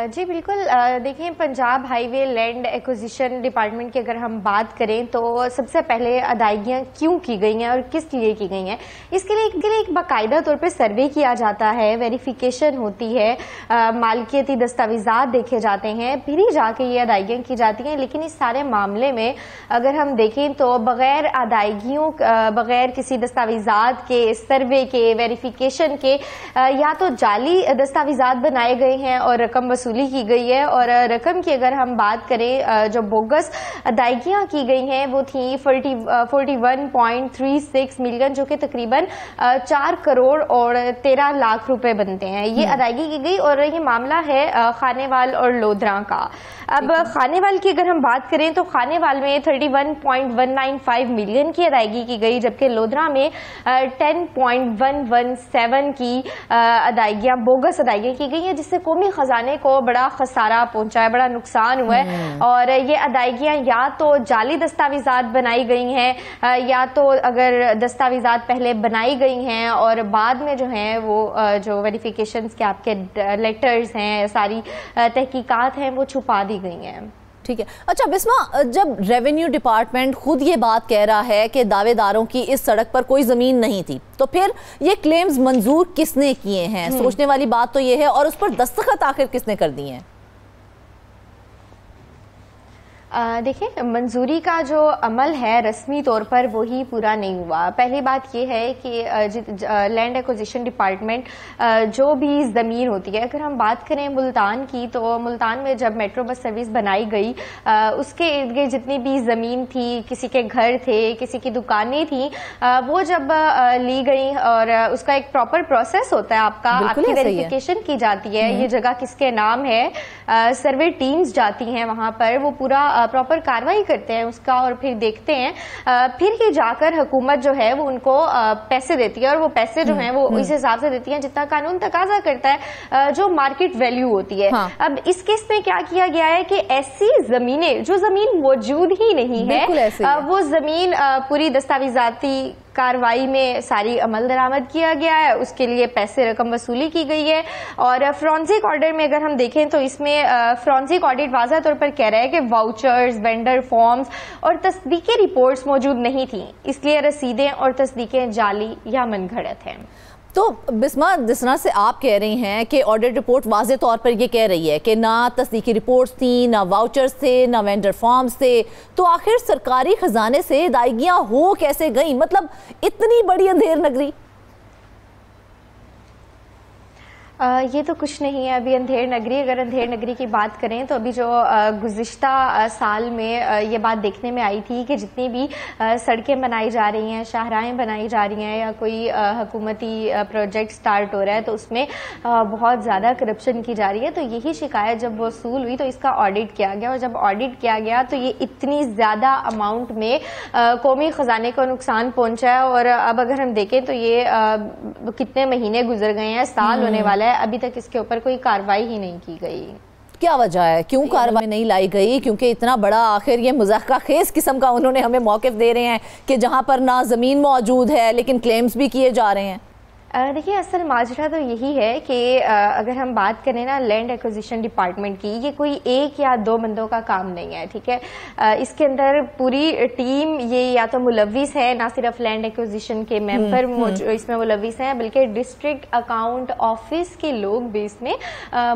जी बिल्कुल, देखिए Punjab highway land acquisition department की अगर हम बात करें तो सबसे पहले अदायगियां क्यों की गई हैं और किस लिए की गई हैं, इसके लिए एक बाकायदा तौर पे सर्वे किया जाता है, वेरिफिकेशन होती है, मालकियती दस्तावेजात देखे जाते हैं, फिर ही जाके ये अदायगियां की जाती हैं। लेकिन इस सारे मामले में अगर हम देखें तो बगैर अदायगियों, बगैर किसी दस्तावेजात के, सर्वे के, वेरिफिकेशन के, या तो जाली दस्तावेजात बनाए गए हैं और रकम वसूली की गई है। और रकम की अगर हम बात करें, जो बोगस अदायगियां की गई हैं वो थी 41.36 मिलियन, जो कि तकरीबन 4 करोड़ और 13 लाख रुपए बनते हैं। ये अदायगी की गई और ये मामला है खानेवाल और लोधरा का। अब खानेवाल की अगर हम बात करें तो खानेवाल में 31.195 मिलियन की अदायगी की गई, जबकि लोधरा में 10.117 की अदायगियां, बोगस अदायगियां की गई हैं, जिससे कौमी खजाने को बड़ा खसारा पहुंचा है, बड़ा नुकसान हुआ है। और ये अदायगियां या तो जाली दस्तावेजात बनाई गई हैं, या तो अगर दस्तावेजात पहले बनाई गई हैं और बाद में जो है वो जो वेरिफिकेशन के आपके लेटर्स हैं, सारी तहकीकात हैं, वो छुपा दी गई हैं। ठीक है। अच्छा बिस्मा, जब रेवेन्यू डिपार्टमेंट खुद ये बात कह रहा है कि दावेदारों की इस सड़क पर कोई ज़मीन नहीं थी, तो फिर ये क्लेम्स मंजूर किसने किए हैं? सोचने वाली बात तो ये है, और उस पर दस्तखत आखिर किसने कर दिए हैं? देखिए, मंजूरी का जो अमल है रस्मी तौर पर वही पूरा नहीं हुआ। पहली बात यह है कि लैंड एक्विजिशन डिपार्टमेंट जो भी ज़मीन होती है, अगर हम बात करें मुल्तान की, तो मुल्तान में जब मेट्रो बस सर्विस बनाई गई, उसके इर्द गिर्द जितनी भी ज़मीन थी, किसी के घर थे, किसी की दुकानें थी, वो जब ली गई और उसका एक प्रॉपर प्रोसेस होता है, आपकी वेरिफिकेशन की जाती है, ये जगह किसके नाम है, सर्वे टीम्स जाती हैं वहां पर, वो पूरा प्रॉपर कार्रवाई करते हैं उसका और फिर देखते हैं, फिर ही जाकर हुकूमत जो है वो उनको पैसे देती है और वो पैसे जो हैं वो इस हिसाब से देती है जितना कानून तकाजा करता है, जो मार्केट वैल्यू होती है। हाँ। अब इस केस में क्या किया गया है कि ऐसी जमीनें जो जमीन मौजूद ही नहीं है, वो जमीन पूरी दस्तावेजाती कार्रवाई में सारी अमल दरामद किया गया है, उसके लिए पैसे रकम वसूली की गई है। और फोरेंसिक ऑडिट में अगर हम देखें तो इसमें फोरेंसिक ऑडिट वाज़ह तौर पर कह रहा है कि वाउचर्स, वेंडर फॉर्म्स और तस्दीकी रिपोर्ट्स मौजूद नहीं थी, इसलिए रसीदें और तस्दीकें जाली या मनगढ़ंत हैं। तो बिस्मा, जिस तरह से आप कह रही हैं कि ऑडिट रिपोर्ट वाज़े तौर पर ये कह रही है कि ना तस्दीकी रिपोर्ट्स थी, ना वाउचर्स थे, ना वेंडर फॉर्म्स थे, तो आखिर सरकारी खजाने से अदायगियां हो कैसे गई? मतलब इतनी बड़ी अंधेर नगरी। ये तो कुछ नहीं है अभी अंधेर नगरी। अगर अंधेर नगरी की बात करें तो अभी जो गुज़िश्ता साल में ये बात देखने में आई थी कि जितनी भी सड़कें बनाई जा रही हैं, शाहराहें बनाई जा रही हैं या कोई हुकूमती प्रोजेक्ट स्टार्ट हो रहा है तो उसमें बहुत ज़्यादा करप्शन की जा रही है। तो यही शिकायत जब वसूल हुई तो इसका ऑडिट किया गया और जब ऑडिट किया गया तो ये इतनी ज़्यादा अमाउंट में कौमी ख़जाने को नुकसान पहुँचा है। और अब अगर हम देखें तो ये कितने महीने गुजर गए हैं, साल होने वाला है, अभी तक इसके ऊपर कोई कार्रवाई ही नहीं की गई। क्या वजह है, क्यों कार्रवाई नहीं लाई गई? क्योंकि इतना बड़ा आखिर ये मुज़ाहरा खेज किस्म का उन्होंने हमें मौक़िफ़ दे रहे हैं कि जहां पर ना ज़मीन मौजूद है लेकिन क्लेम्स भी किए जा रहे हैं। देखिए असल माजरा तो यही है कि अगर हम बात करें ना लैंड एक्विजिशन डिपार्टमेंट की, ये कोई एक या दो बंदों का काम नहीं है, ठीक है। इसके अंदर पूरी टीम ये या तो मुलविस है, ना सिर्फ लैंड एक्विजिशन के मेंबर इसमें मुलविस हैं बल्कि डिस्ट्रिक्ट अकाउंट ऑफिस के लोग भी इसमें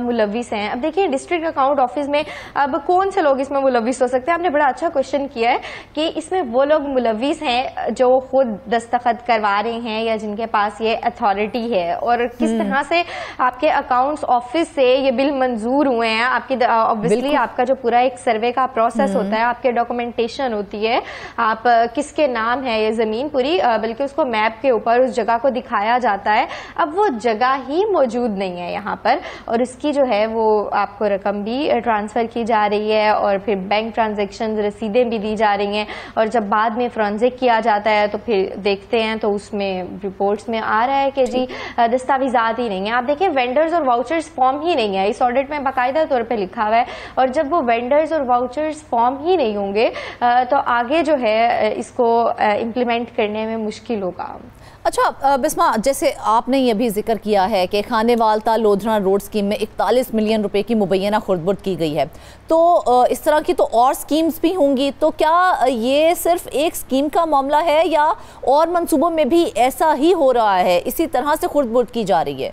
मुलविस हैं। अब देखिए डिस्ट्रिक्ट अकाउंट ऑफिस में अब कौन से लोग इसमें मुलविस हो सकते हैं? आपने बड़ा अच्छा क्वेश्चन किया है कि इसमें वो लोग मुलविस हैं जो खुद दस्तखत करवा रहे हैं या जिनके पास ये अथॉरिटी है और किस तरह से आपके अकाउंट्स ऑफिस से ये बिल मंजूर हुए हैं। आपकी ऑब्वियसली आपका जो पूरा एक सर्वे का प्रोसेस होता है, आपके डॉक्यूमेंटेशन होती है, आप किसके नाम है ये जमीन पूरी, बल्कि उसको मैप के ऊपर उस जगह को दिखाया जाता है। अब वो जगह ही मौजूद नहीं है यहाँ पर और इसकी जो है वो आपको रकम भी ट्रांसफर की जा रही है और फिर बैंक ट्रांजेक्शन रसीदें भी दी जा रही हैं और जब बाद में फोरेंसिक किया जाता है तो फिर देखते हैं तो उसमें रिपोर्ट्स में आ रहा है कि जी दस्तावेजात ही नहीं है। आप देखें वेंडर्स और वाउचर्स फॉर्म ही नहीं है, इस ऑडिट में बाकायदा तौर पे लिखा हुआ है और जब वो वेंडर्स और वाउचर्स फॉर्म ही नहीं होंगे तो आगे जो है इसको इम्प्लीमेंट करने में मुश्किल होगा। अच्छा बिस्मा, जैसे आपने ये भी जिक्र किया है कि खानेवाल ता लोधरा रोड स्कीम में 41 मिलियन रुपए की मुबैना खुर्द-बुर्द की गई है, तो इस तरह की तो और स्कीम्स भी होंगी, तो क्या ये सिर्फ एक स्कीम का मामला है या और मंसूबों में भी ऐसा ही हो रहा है, इसी तरह से खुर्द-बुर्द की जा रही है?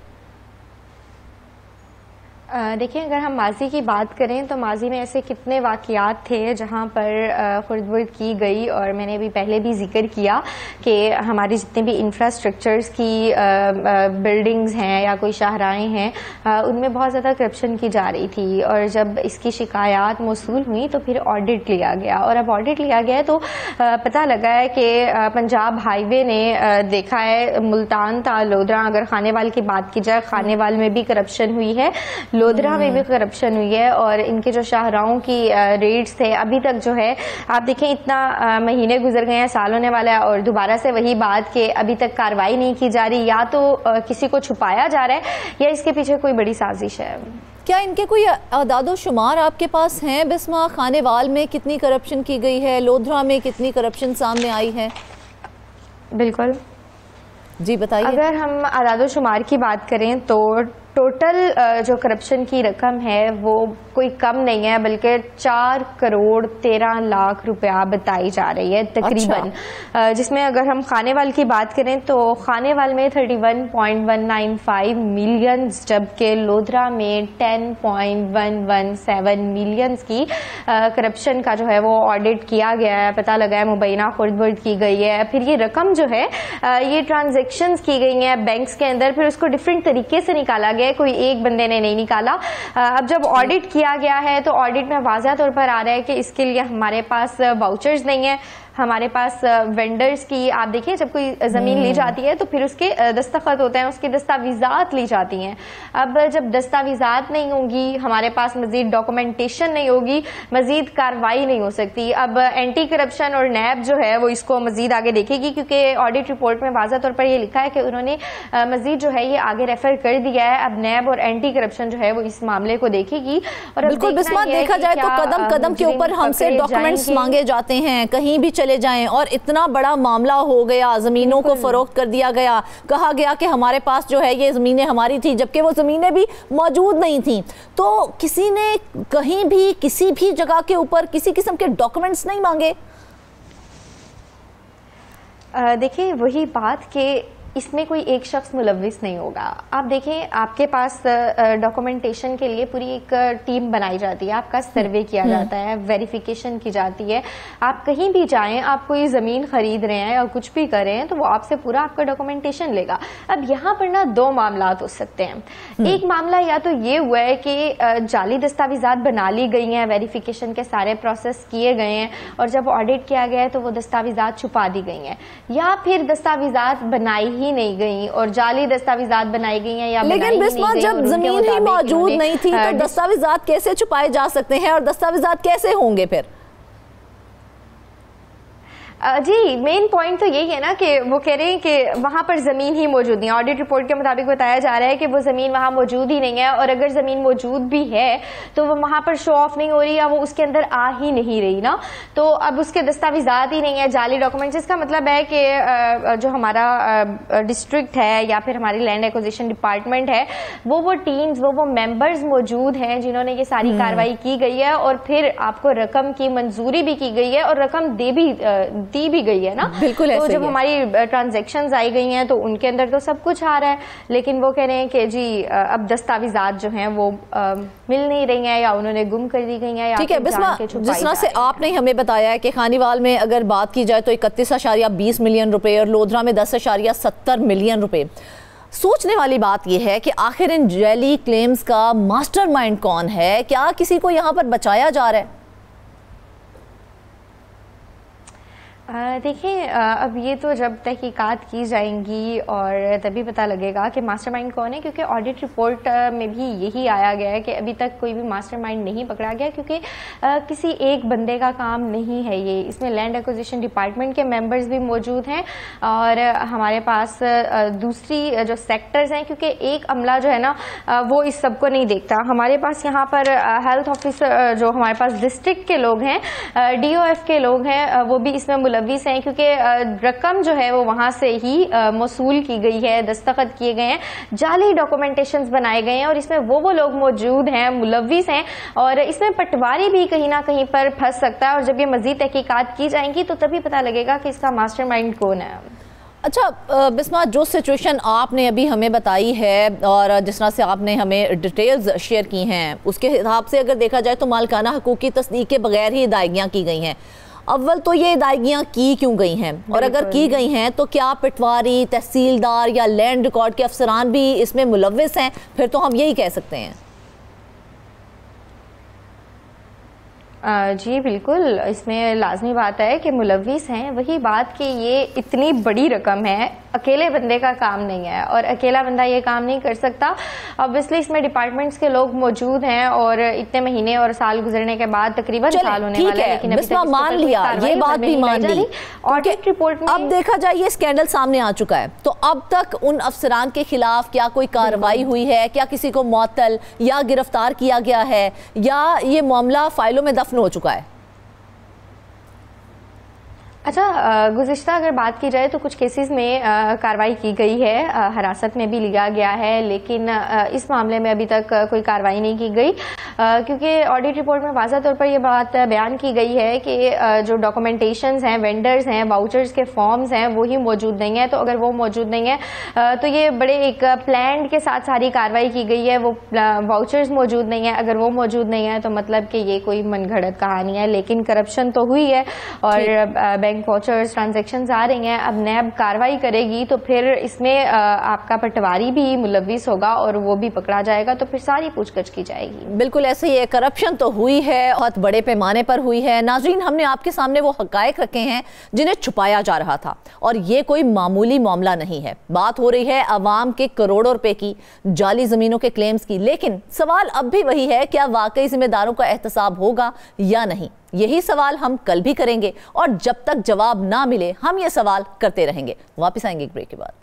देखिए अगर हम माजी की बात करें तो माजी में ऐसे कितने वाक़यात थे जहां पर खुर्द-बुर्द की गई और मैंने भी पहले भी जिक्र किया कि हमारी जितने भी इंफ्रास्ट्रक्चर्स की बिल्डिंग्स हैं या कोई शाहराएं हैं उनमें बहुत ज़्यादा करप्शन की जा रही थी और जब इसकी शिकायत मौसूल हुई तो फिर ऑडिट लिया गया और अब ऑडिट लिया गया तो पता लगा है कि पंजाब हाईवे ने देखा है मुल्तान ता लोधरा, अगर खानेवाल की बात की जाए खानेवाल में भी करप्शन हुई है, लोधरा में भी करप्शन हुई है और इनके जो शाहराहों की रेट्स थे अभी तक जो है आप देखें इतना महीने गुजर गए हैं, साल होने वाला है और दोबारा से वही बात कि अभी तक कार्रवाई नहीं की जा रही, या तो किसी को छुपाया जा रहा है या इसके पीछे कोई बड़ी साजिश है। क्या इनके कोई अदादो शुमार आपके पास हैं बिस्मा? खानेवाल में कितनी करप्शन की गई है, लोधरा में कितनी करप्शन सामने आई है? बिल्कुल जी बताइए। अगर हम अदादो शुमार की बात करें तो टोटल जो करप्शन की रकम है वो कोई कम नहीं है बल्कि 4 करोड़ 13 लाख रुपया बताई जा रही है तकरीबन। अच्छा। जिसमें अगर हम खानेवाल की बात करें तो खानेवाल में 31.195 मिलियन जबकि लोधरा में 10.117 मिलियन की करप्शन का जो है वो ऑडिट किया गया है, पता लगा है, मुबैना खुर्द-बुर्द की गई है। फिर ये रकम जो है ये ट्रांजेक्शंस की गई हैं बैंक्स के अंदर, फिर उसको डिफरेंट तरीके से निकाला गया, कोई एक बंदे ने नहीं निकाला। अब जब ऑडिट किया गया है तो ऑडिट में वाज़ह तौर पर आ रहा है कि इसके लिए हमारे पास वाउचर्स नहीं है, हमारे पास वेंडर्स की, आप देखिए जब कोई ज़मीन ली जाती है तो फिर उसके दस्तखत होते हैं, उसकी दस्तावेजात ली जाती हैं। अब जब दस्तावेजात नहीं होंगी, हमारे पास मजीद डॉक्यूमेंटेशन नहीं होगी, मजीद कार्रवाई नहीं हो सकती। अब एंटी करप्शन और नैब जो है वो इसको मजीद आगे देखेगी, क्योंकि ऑडिट रिपोर्ट में वाज़ा तौर पर ये लिखा है कि उन्होंने मजीद जो है ये आगे रेफर कर दिया है। अब नैब और एंटी करप्शन जो है वो इस मामले को देखेगी। और बिल्कुल बिस्मा, देखा जाए तो कदम कदम के ऊपर हमसे डॉक्यूमेंट्स मांगे जाते हैं, कहीं भी चले जाएं, और इतना बड़ा मामला हो गया, जमीनों को फरोख्त कर दिया गया, कहा गया कि हमारे पास जो है ये जमीनें हमारी थी, जबकि वो जमीनें भी मौजूद नहीं थी। तो किसी ने कहीं भी किसी भी जगह के ऊपर किसी किस्म के डॉक्यूमेंट्स नहीं मांगे। देखिए वही बात कि इसमें कोई एक शख्स मुलविस नहीं होगा। आप देखें, आपके पास डॉक्यूमेंटेशन के लिए पूरी एक टीम बनाई जाती है, आपका सर्वे किया जाता है, वेरिफिकेशन की जाती है। आप कहीं भी जाएं, आप कोई ज़मीन खरीद रहे हैं और कुछ भी कर रहे हैं तो वो आपसे पूरा आपका डॉक्यूमेंटेशन लेगा। अब यहाँ पर ना दो मामला हो सकते हैं। एक मामला या तो ये हुआ है कि जाली दस्तावेजात बना ली गई हैं, वेरिफिकेशन के सारे प्रोसेस किए गए हैं और जब ऑडिट किया गया है तो वो दस्तावेजात छुपा दी गई हैं, या फिर दस्तावेजात बनाई ही नहीं गई और जाली दस्तावेजात बनाई गई हैं। या लेकिन बिस्मा, जब जमीन ही मौजूद नहीं थी तो दस्तावेजात कैसे छुपाए जा सकते हैं और दस्तावेजात कैसे होंगे फिर? जी, मेन पॉइंट तो यही है ना कि वो कह रहे हैं कि वहां पर जमीन ही मौजूद नहीं है। ऑडिट रिपोर्ट के मुताबिक बताया जा रहा है कि वो जमीन वहां मौजूद ही नहीं है, और अगर जमीन मौजूद भी है तो वो वहां पर शो ऑफ नहीं हो रही या वो उसके अंदर आ ही नहीं रही ना। तो अब उसके दस्तावेजात ही नहीं है, जाली डॉक्यूमेंट्स। इसका मतलब है कि जो हमारा डिस्ट्रिक्ट है या फिर हमारी लैंड एक्विजिशन डिपार्टमेंट है, वो टीम्स, वो मेंबर्स मौजूद हैं जिन्होंने ये सारी कार्रवाई की गई है, और फिर आपको रकम की मंजूरी भी की गई है और रकम दी भी गई है ना। बिल्कुल। तो जब हमारी ट्रांजैक्शंस आई गई हैं तो उनके अंदर तो सब कुछ आ रहा है, लेकिन वो कह रहे हैं कि जी अब दस्तावेजात जो हैं वो मिल नहीं रही हैं, या उन्होंने गुम कर दी गई हैं, या ठीक है बिस्मा, जिस तरह से आपने हमें बताया है कि खानीवाल में अगर बात की जाए तो 31.20 मिलियन रुपए और लोधरा में 10.70 मिलियन रुपए। सोचने वाली बात यह है कि आखिर इन जाली क्लेम्स का मास्टरमाइंड कौन है? क्या किसी को यहाँ पर बचाया जा रहा है? देखिए, अब ये तो जब तहकीकात की जाएंगी और तभी पता लगेगा कि मास्टरमाइंड कौन है, क्योंकि ऑडिट रिपोर्ट में भी यही आया गया है कि अभी तक कोई भी मास्टरमाइंड नहीं पकड़ा गया, क्योंकि किसी एक बंदे का काम नहीं है ये। इसमें लैंड एक्विजिशन डिपार्टमेंट के मेंबर्स भी मौजूद हैं और हमारे पास दूसरी जो सेक्टर्स हैं, क्योंकि एक अमला जो है ना वो इस सब को नहीं देखता। हमारे पास यहाँ पर हेल्थ ऑफिसर जो हमारे पास डिस्ट्रिक्ट के लोग हैं, DOF के लोग हैं, वो भी इसमें मुलविस हैं, क्योंकि रकम जो है वो वहां से ही मौसूल की गई है, दस्तखत किए गए हैं, जाली डॉक्यूमेंटेशंस बनाए गए हैं और इसमें वो लोग मौजूद हैं, मुलविस हैं, और इसमें पटवारी भी कहीं ना कहीं पर फंस सकता है। और जब ये मजीद तहकीकात की जाएंगी तो तभी पता लगेगा कि इसका मास्टरमाइंड कौन है। अच्छा बिस्मा, जो सिचुएशन आपने अभी हमें बताई है और जिस तरह से आपने हमें डिटेल्स शेयर की हैं, उसके हिसाब से अगर देखा जाए तो मालिकाना हकूक़ की तस्दीक के बगैर ही अदायगियाँ की गई हैं। अव्वल तो ये अदायगियाँ की क्यों गई हैं, और अगर की गई हैं तो क्या पटवारी, तहसीलदार या लैंड रिकॉर्ड के अफसरान भी इसमें मुलविस हैं? फिर तो हम यही कह सकते हैं। जी बिल्कुल, इसमें लाजमी बात है कि मुलविस हैं। वही बात कि ये इतनी बड़ी रकम है, अकेले बंदे का काम नहीं है और अकेला बंदा ये काम नहीं कर सकता। ऑब्वियसली इसमें डिपार्टमेंट्स के लोग मौजूद हैं और इतने महीने और साल गुजरने के बाद तकरीबन साल होने वाला है, लेकिन अभी तक मान लिया, ये बात भी मान ली। ऑडिट रिपोर्ट में अब देखा जाए ये स्कैंडल सामने आ चुका है, तो अब तक उन अफसरान के खिलाफ क्या कोई कार्रवाई हुई है? क्या किसी को मुअत्तल या गिरफ्तार किया गया है, या ये मामला फाइलों में दफन हो चुका है? अच्छा, गुज़िश्ता अगर बात की जाए तो कुछ केसेस में कार्रवाई की गई है, हिरासत में भी लिया गया है, लेकिन इस मामले में अभी तक कोई कार्रवाई नहीं की गई, क्योंकि ऑडिट रिपोर्ट में वाज़ा तौर पर यह बात बयान की गई है कि जो डॉक्यूमेंटेशंस हैं, वेंडर्स हैं, वाउचर्स के फॉर्म्स हैं, वो ही मौजूद नहीं है। तो अगर वो मौजूद नहीं है तो ये बड़े एक प्लान के साथ सारी कार्रवाई की गई है। वो वाउचर्स मौजूद नहीं है, अगर वो मौजूद नहीं है तो मतलब कि ये कोई मनगढ़ंत कहानी है, लेकिन करप्शन तो हुई है और बैंक बैंक वाचर्स ट्रांजैक्शंस आ रही हैं, अब नैब कार्रवाई करेगी तो फिर इसमें आपका पटवारी भी मुलविस होगा और वो भी पकड़ा जाएगा, तो फिर सारी पूछताछ की जाएगी। बिल्कुल ऐसे ही है, करप्शन तो हुई है, बहुत बड़े पैमाने पर हुई है। नाज़रीन, हमने आपके सामने वो हक़ाइक़ रखे हैं जिन्हें छुपाया जा रहा था, और ये कोई मामूली मामला नहीं है। बात हो रही है अवाम के करोड़ों रुपए की जाली जमीनों के क्लेम्स की, लेकिन सवाल अब भी वही है, क्या वाकई जिम्मेदारों का एहतसाब होगा या नहीं? यही सवाल हम कल भी करेंगे, और जब तक जवाब ना मिले हम ये सवाल करते रहेंगे। वापस आएंगे एक ब्रेक के बाद।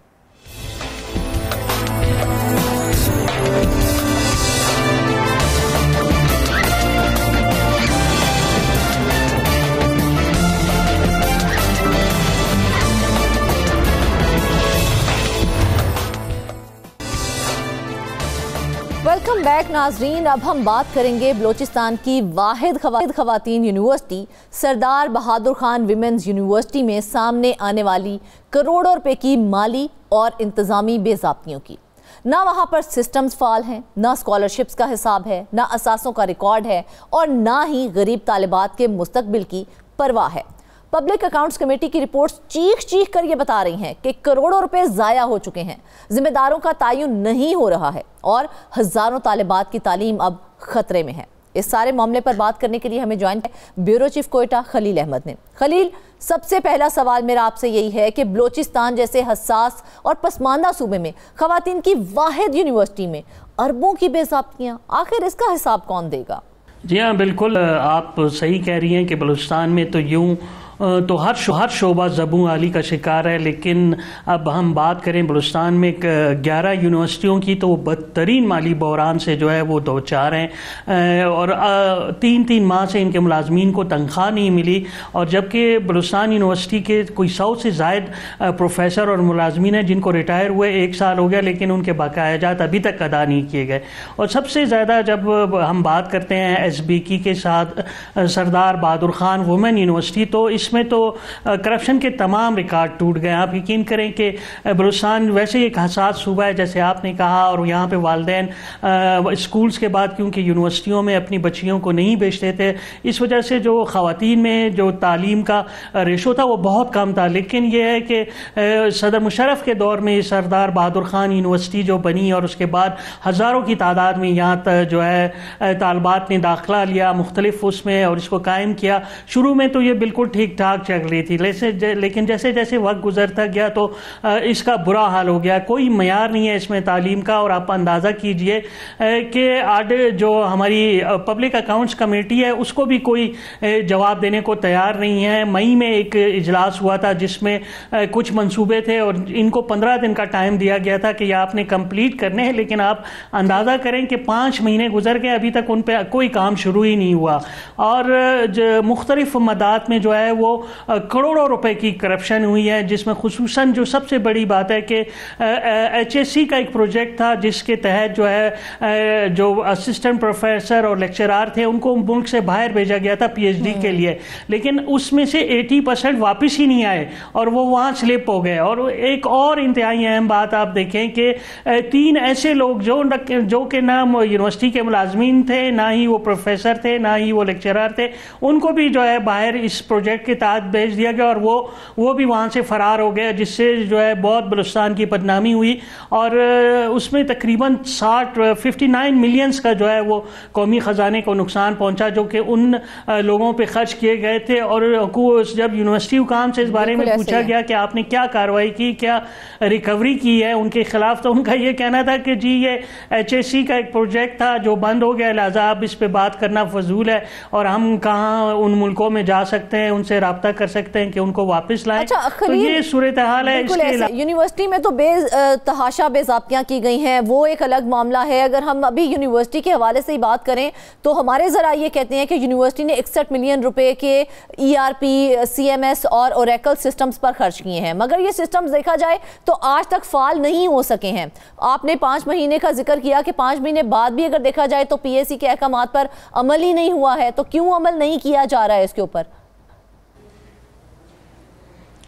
वेलकम बैक नाजरीन। अब हम बात करेंगे बलोचिस्तान की वाहिद खवातीन यूनिवर्सिटी सरदार बहादुर खान विमेंस यूनिवर्सिटी में सामने आने वाली करोड़ों रुपए की माली और इंतजामी बेज़ाब्तियों की। ना वहाँ पर सिस्टम्स फाल हैं, ना स्कॉलरशिप्स का हिसाब है, ना असासों का रिकॉर्ड है, और ना ही गरीब तालिबात के मुस्तकबिल की परवाह है। पब्लिक अकाउंट्स कमेटी की रिपोर्ट्स चीख कर ये बता रही हैं कि करोड़ों रुपए ज़ाया हो चुके हैं, जिम्मेदारों का तयन नहीं हो रहा है, और हज़ारों तालिबात की तालीम अब खतरे में है। इस सारे मामले पर बात करने के लिए हमें ज्वाइन किया ब्यूरो चीफ कोयटा खलील अहमद ने। खलील, सबसे पहला सवाल मेरा आपसे यही है कि बलोचिस्तान जैसे हसास और पसमानदा सूबे में खवातीन की वाहिद यूनिवर्सिटी में अरबों की बेज़ाब्तियां, आखिर इसका हिसाब कौन देगा? जी हाँ, बिल्कुल आप सही कह रही हैं कि बलूचिस्तान में तो यूँ तो हर शोबा ज़बूं आली का शिकार है, लेकिन अब हम बात करें बलूचिस्तान में 11 यूनिवर्सिटियों की, तो वो बदतरीन माली बहरान से जो है वो दो चार हैं, और 3-3 माह से इनके मुलाजमीन को तनख्वाह नहीं मिली, और जबकि बलूचिस्तान यूनिवर्सिटी के कोई 100 से ज़ायद प्रोफेसर और मुलाजमीन हैं जिनको रिटायर हुए 1 साल हो गया, लेकिन उनके बकायाजात अभी तक अदा नहीं किए गए। और सबसे ज़्यादा जब हम बात करते हैं SBK के साथ सरदार बहादुर खान वुमेन यूनिवर्सिटी, तो इसमें तो करप्शन के तमाम रिकॉर्ड टूट गए। आप यकीन करें कि बलूचिस्तान वैसे ही एक हसास सूबा है जैसे आपने कहा, और यहाँ पे वालिदैन स्कूल्स के बाद क्योंकि यूनिवर्सिटियों में अपनी बच्चियों को नहीं भेजते थे, इस वजह से जो ख़वातीन में जो तालीम का रेशो था वो बहुत कम था। लेकिन यह है कि सदर मुशर्रफ के दौर में सरदार बहादुर खान यूनिवर्सिटी जो बनी, और उसके बाद हज़ारों की तादाद में यहाँ जो है तालबात ने दाखिला लिया मुख्तलिफ उसमें, और इसको कायम किया। शुरू में तो ये बिल्कुल ठीक ठाक चल रही थी, लेकिन जैसे जैसे वक्त गुजरता गया तो इसका बुरा हाल हो गया। कोई मयार नहीं है इसमें तालीम का, और आप अंदाज़ा कीजिए कि आज जो हमारी पब्लिक अकाउंट्स कमेटी है उसको भी कोई जवाब देने को तैयार नहीं है। मई में एक इजलास हुआ था जिसमें कुछ मंसूबे थे, और इनको 15 दिन का टाइम दिया गया था कि यह आपने कंप्लीट करने हैं, लेकिन आप अंदाज़ा करें कि 5 महीने गुजर गए, अभी तक उन पर कोई काम शुरू ही नहीं हुआ। और मुख्तलिफ मदात में जो है वो करोड़ों रुपए की करप्शन हुई है, जिसमें खुसूसन जो सबसे बड़ी बात है कि HSC का एक प्रोजेक्ट था जिसके तहत जो है जो असिस्टेंट प्रोफेसर और लेक्चरार थे उनको मुल्क से बाहर भेजा गया था PhD के लिए, लेकिन उसमें से 80% वापस ही नहीं आए और वो वहाँ स्लिप हो गए। और एक और इंतहाई अहम बात आप देखें कि 3 ऐसे लोग जो के नाम यूनिवर्सिटी के मुलाजमीन थे, ना ही वो प्रोफेसर थे, ना ही वो लेक्चरार थे, उनको भी जो है बाहर इस प्रोजेक्ट के तहत भेज दिया गया, और वो भी वहाँ से फरार हो गए, जिससे जो है बहुत बलूचिस्तान की बदनामी हुई। और उसमें तकरीबन 59 मिलियंस का जो है वो कौमी ख़जाने को नुकसान पहुँचा, जो कि उन लोगों पे खर्च किए गए थे। और जब यूनिवर्सिटी हुकाम से इस बारे में पूछा गया कि आपने क्या कार्रवाई की, क्या रिकवरी की है उनके खिलाफ, तो उनका ये कहना था कि जी ये HSC का एक प्रोजेक्ट था जो बंद हो गया, लिहाजा अब इस पर बात करना फजूल है, और हम कहाँ उन मुल्कों में जा सकते हैं, उनसे राब्ता कर सकते हैं कि उनको वापस लाएं। अच्छा, तो ये सूरत हाल है। यूनिवर्सिटी में तो तहाशा बेज़ाब्तियां की गई हैं, वो एक अलग मामला है। अगर हम अभी यूनिवर्सिटी के हवाले से ही बात करें तो हमारे ज़रा ये कहते हैं कि यूनिवर्सिटी ने 61 मिलियन रुपए के ERP, CMS और ओरेकल सिस्टम्स पर खर्च किए हैं, मगर ये सिस्टम्स देखा जाए तो आज तक फाल नहीं हो सके हैं। आपने 5 महीने का जिक्र किया कि 5 महीने बाद भी अगर देखा जाए तो PAC के अहकामात पर अमल ही नहीं हुआ है, तो क्यों अमल नहीं किया जा रहा है इसके ऊपर?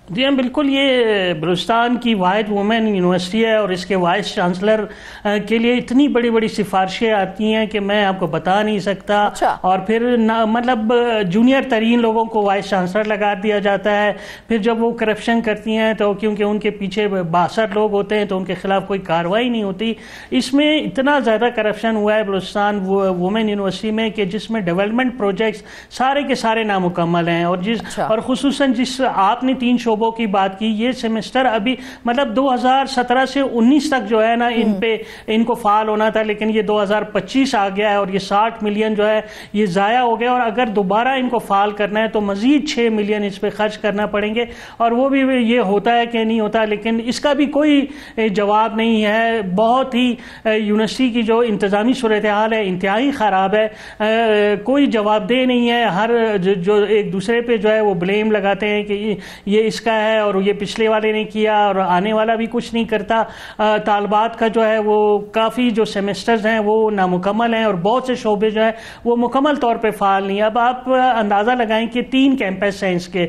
जी हाँ, बिल्कुल। ये बलूचिस्तान की वाहिद वुमेन यूनिवर्सिटी है और इसके वाइस चांसलर के लिए इतनी बड़ी बड़ी सिफारिशें आती हैं कि मैं आपको बता नहीं सकता। अच्छा। और फिर मतलब जूनियर तरीन लोगों को वाइस चांसलर लगा दिया जाता है। फिर जब वो करप्शन करती हैं तो क्योंकि उनके पीछे 62 लोग होते हैं तो उनके खिलाफ कोई कार्रवाई नहीं होती। इसमें इतना ज़्यादा करप्शन हुआ है बलूचिस्तान वुमेन यूनिवर्सिटी में कि जिसमें डेवलपमेंट प्रोजेक्ट्स सारे के सारे नामुकम्मल हैं। और और खुसूसन जिस आपने 3 शोबों की बात की, ये सेमेस्टर अभी मतलब 2017 से 19 तक जो है ना इनको फाल होना था, लेकिन ये 2025 आ गया है और ये 60 मिलियन जो है ये ज़ाया हो गया। और अगर दोबारा इनको फाल करना है तो मज़ीद 6 मिलियन इस पर खर्च करना पड़ेंगे। और वो भी ये होता है कि नहीं होता, लेकिन इसका भी कोई जवाब नहीं है। बहुत ही यूनिवर्सिटी की जो इंतज़ामी सूरत हाल है इंतहाई ख़राब है। कोई जवाबदेह नहीं है। हर जो एक दूसरे पे जो है वो ब्लेम लगाते हैं कि ये इसका है और ये पिछले वाले ने किया और आने वाला भी कुछ नहीं करता। तालबात का जो है वो काफ़ी जो सेमेस्टर्स हैं वो नामुकम्मल हैं और बहुत से शोबे जो है वो मुकम्मल तौर पे फाल नहीं। अब आप अंदाज़ा लगाएं कि 3 कैंपस हैं इसके,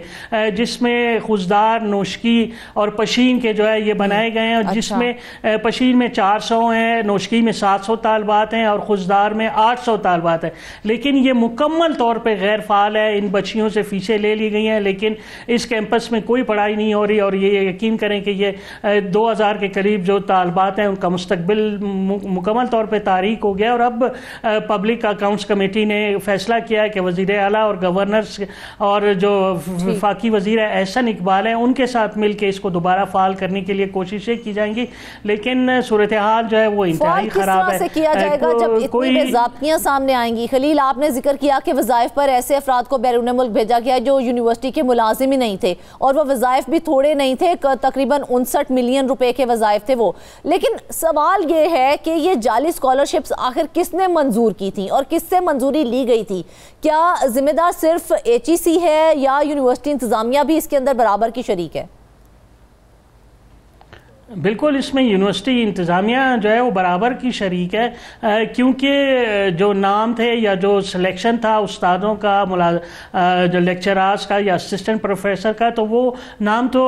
जिसमें खुशदार, नोशकी और पशीन के जो है ये बनाए गए हैं। और जिसमें पशीन में 400 हैं, नोशकी में 700 तालबात हैं और खुशदार में 800 तालबात हैं। लेकिन ये मुकम्मल तौर पर गैर फाल है। इन बच्चियों से फीसें ले ली गई हैं लेकिन इस कैंपस में कोई पढ़ाई नहीं हो रही। और ये यकीन करें कि ये 2000 के करीब जो तालबात हैं उनका मुस्तकबिल मुकम्मल तौर पे तारीक हो गया। और अब पब्लिक अकाउंट्स कमेटी ने फैसला किया है कि वज़ीर आला और गवर्नर्स और जो वफाकी वज़ीर एहसन इकबाल हैं उनके साथ मिल के इसको दोबारा फाल करने के लिए कोशिशें की जाएंगी। लेकिन सूरत हाल जो है वो इंतहाई ख़राब है। किया जाएगा जब इतनी बेज़ाब्तियां सामने आएंगी? खलील, आपने जिक्र किया कि वज़ाइफ पर ऐसे अफराद को बैरून मुल्क भेजा गया जो यूनिवर्सिटी के मुलाजिम ही नहीं थे और वो वज़ाइफ भी थोड़े नहीं थे, तकरीबन 59 मिलियन रुपए के वज़ाइफ थे वो। लेकिन सवाल ये है कि ये जाली स्कॉलरशिप्स आखिर किसने मंजूर की थी और किससे मंजूरी ली गई थी? क्या जिम्मेदार सिर्फ HEC है या यूनिवर्सिटी इंतजामिया भी इसके अंदर बराबर की शरीक है? बिल्कुल, इसमें यूनिवर्सिटी इंतज़ामिया जो है वो बराबर की शरीक है, क्योंकि जो नाम थे या जो सिलेक्शन था उस्तादों का, जो लेक्चरार्स का या असिस्टेंट प्रोफेसर का, तो वो नाम तो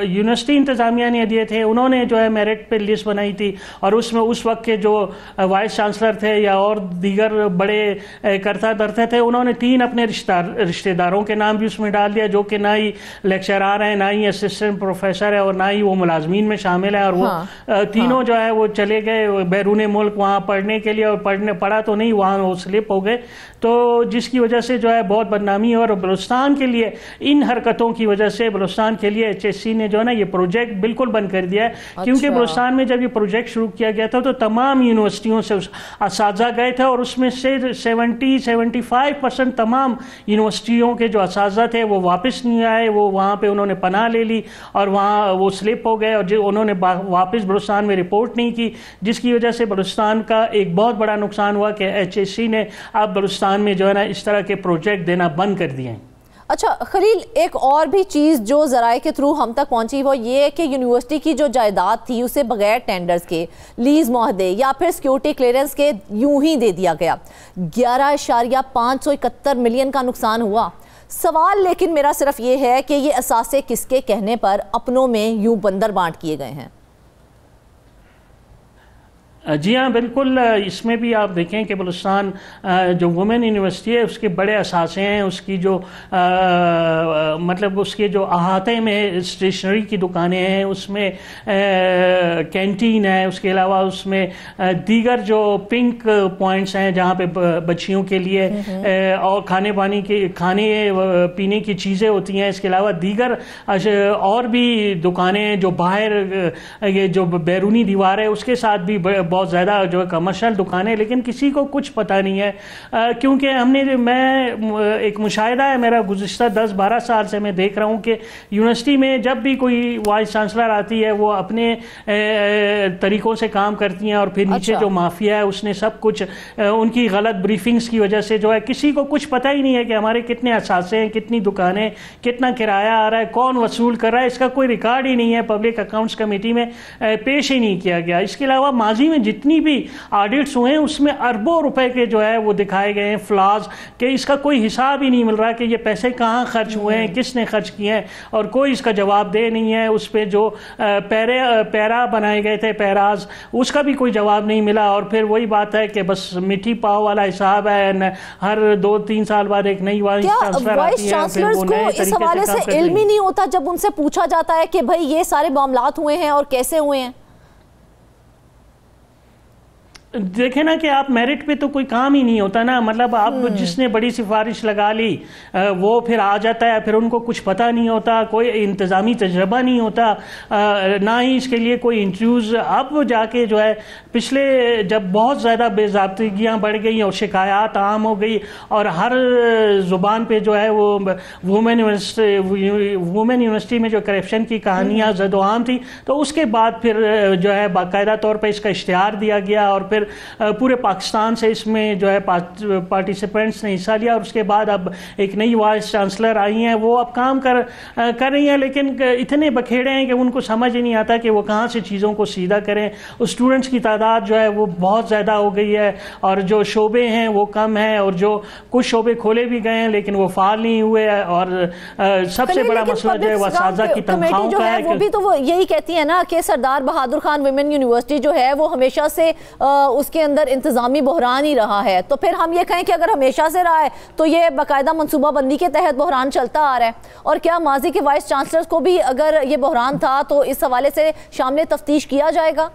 यूनिवर्सिटी इंतज़ामिया ने दिए थे। उन्होंने जो है मेरिट पे लिस्ट बनाई थी और उसमें उस वक्त के जो वाइस चांसलर थे या और दीगर बड़े कर्ता धर्ता थे उन्होंने 3 अपने रिश्तेदारों के नाम भी उसमें डाल दिया, जो कि ना ही लेक्चरार हैं, ना ही असिस्टेंट प्रोफेसर है और ना ही वो मुलाजमीन में शामिल है। और वो तीनों जो है वो चले गए बैरून मुल्क वहाँ पढ़ने के लिए, और पढ़ा तो नहीं, वहाँ वो स्लिप हो गए, तो जिसकी वजह से जो है बहुत बदनामी। और बलूचिस्तान के लिए इन हरकतों की वजह से बलूचिस्तान के लिए HSC ने जो है ना ये प्रोजेक्ट बिल्कुल बंद कर दिया है। क्योंकि बलूचिस्तान में जब ये प्रोजेक्ट शुरू किया गया था तो तमाम यूनिवर्सिटियों से असातिज़ा गए थे और उसमें से 70-75% तमाम यूनिवर्सिटियों के जो असातिज़ा थे वो वापस नहीं आए। वो वहाँ पर उन्होंने पनाह ले ली और वहाँ वो स्लिप हो गए और जो उन्होंने वापस बलूचिस्तान में रिपोर्ट नहीं की, जिसकी वजह से बलूचिस्तान का एक बहुत बड़ा नुकसान हुआ कि HSC ने अब बलूचिस्तान में जो है ना इस तरह के प्रोजेक्ट देना बंद कर दिए हैं। अच्छा खलील, एक और भी चीज़ जो ज़राए के थ्रू हम तक पहुंची वो ये है कि यूनिवर्सिटी की जो जायदाद थी उसे बगैर टेंडर्स के, लीज मुआहदे या फिर सिक्योरिटी क्लियरेंस के यूं ही दे दिया गया। 11.571 मिलियन का नुकसान हुआ। सवाल लेकिन मेरा सिर्फ ये है कि ये असासे किसके कहने पर अपनों में यूं बंदर बांट किए गए हैं? जी हाँ, बिल्कुल। इसमें भी आप देखें कि बलूचिस्तान जो वुमेन यूनिवर्सिटी है उसके बड़े असासे हैं। उसकी जो मतलब उसके जो अहाते में स्टेशनरी की दुकानें हैं, उसमें कैंटीन है, उसके अलावा उसमें दीगर जो पिंक पॉइंट्स हैं जहाँ पे बच्चियों के लिए और खाने पीने की चीज़ें होती हैं। इसके अलावा दीगर और भी दुकानें हैं जो बाहर ये जो बैरूनी दीवार है उसके साथ भी बहुत ज़्यादा जो है कमर्शियल दुकानें, लेकिन किसी को कुछ पता नहीं है। क्योंकि मैं एक मुशाहिदा है मेरा, गुज़िश्ता 10-12 साल से मैं देख रहा हूँ कि यूनिवर्सिटी में जब भी कोई वाइस चांसलर आती है वो अपने तरीक़ों से काम करती हैं और फिर नीचे जो माफिया है उसने सब कुछ उनकी गलत ब्रीफिंग्स की वजह से जो है किसी को कुछ पता ही नहीं है कि हमारे कितने असासे हैं, कितनी दुकानें, कितना किराया आ रहा है, कौन वसूल कर रहा है। इसका कोई रिकॉर्ड ही नहीं है, पब्लिक अकाउंट्स कमेटी में पेश ही नहीं किया गया। इसके अलावा माजी में में जितनी भी ऑडिट्स हुए हैं उसमें अरबों रुपए के जो है वो दिखाए गए हैं फ्लॉज कि इसका कोई हिसाब ही नहीं मिल रहा कि ये पैसे कहाँ खर्च हुए हैं, किसने खर्च किए हैं, और कोई इसका जवाबदेह नहीं है। उस पर जो पैरा बनाए गए थे, पैराज, उसका भी कोई जवाब नहीं मिला। और फिर वही बात है कि बस मिठी पाव वाला हिसाब है, हर 2-3 साल बाद एक नई वाइस चांसलर आती है, फिर वो नए तरीके इस हवाले से इल्म ही नहीं होता जब उनसे पूछा जाता है कि भाई ये सारे मामलात हुए हैं और कैसे हुए हैं। देखें ना कि आप मेरिट पे तो कोई काम ही नहीं होता ना, मतलब आप जिसने बड़ी सिफारिश लगा ली वो फिर आ जाता है, फिर उनको कुछ पता नहीं होता, कोई इंतज़ामी तजर्बा नहीं होता, ना ही इसके लिए कोई इंटरव्यूज़। अब जाके जो है पिछले जब बहुत ज़्यादा बेज़ाब्तियाँ बढ़ गई और शिकायत आम हो गई और हर ज़ुबान पे जो है वो वुमेन यूनिवर्सिटी में जो करप्शन की कहानियाँ ज़दोआम थी, तो उसके बाद फिर जो है बाकायदा तौर पर इसका इश्तिहार दिया गया और फिर पूरे पाकिस्तान से इसमें जो है पार्टिसिपेंट्स ने हिस्सा लिया। और उसके बाद अब एक नई वाइस चांसलर आई हैं, वो अब काम कर रही हैं, लेकिन इतने बखेड़े हैं कि उनको समझ ही नहीं आता कि वो कहाँ से चीज़ों को सीधा करें। उस स्टूडेंट्स की तादाद जो है वो बहुत ज़्यादा हो गई है और जो शोबे हैं वो कम हैं, और जो कुछ शोबे खोले भी गए हैं लेकिन वो फाल नहीं हुए। और सबसे बड़ा मसला जो है वो असातिज़ा की तनख्वाहों का है। वो भी तो वो यही कहती है ना कि सरदार बहादुर खान विमेन यूनिवर्सिटी जो है वो हमेशा से उसके अंदर इंतजामी बहरान ही रहा है। तो फिर हम ये कहें कि अगर हमेशा से रहा है तो ये बाकायदा मनसूबाबंदी के तहत बहरान चलता आ रहा है। और क्या माजी के वाइस चांसलर्स को भी अगर ये बहरान था तो इस हवाले से शामिल तफ्तीश किया जाएगा?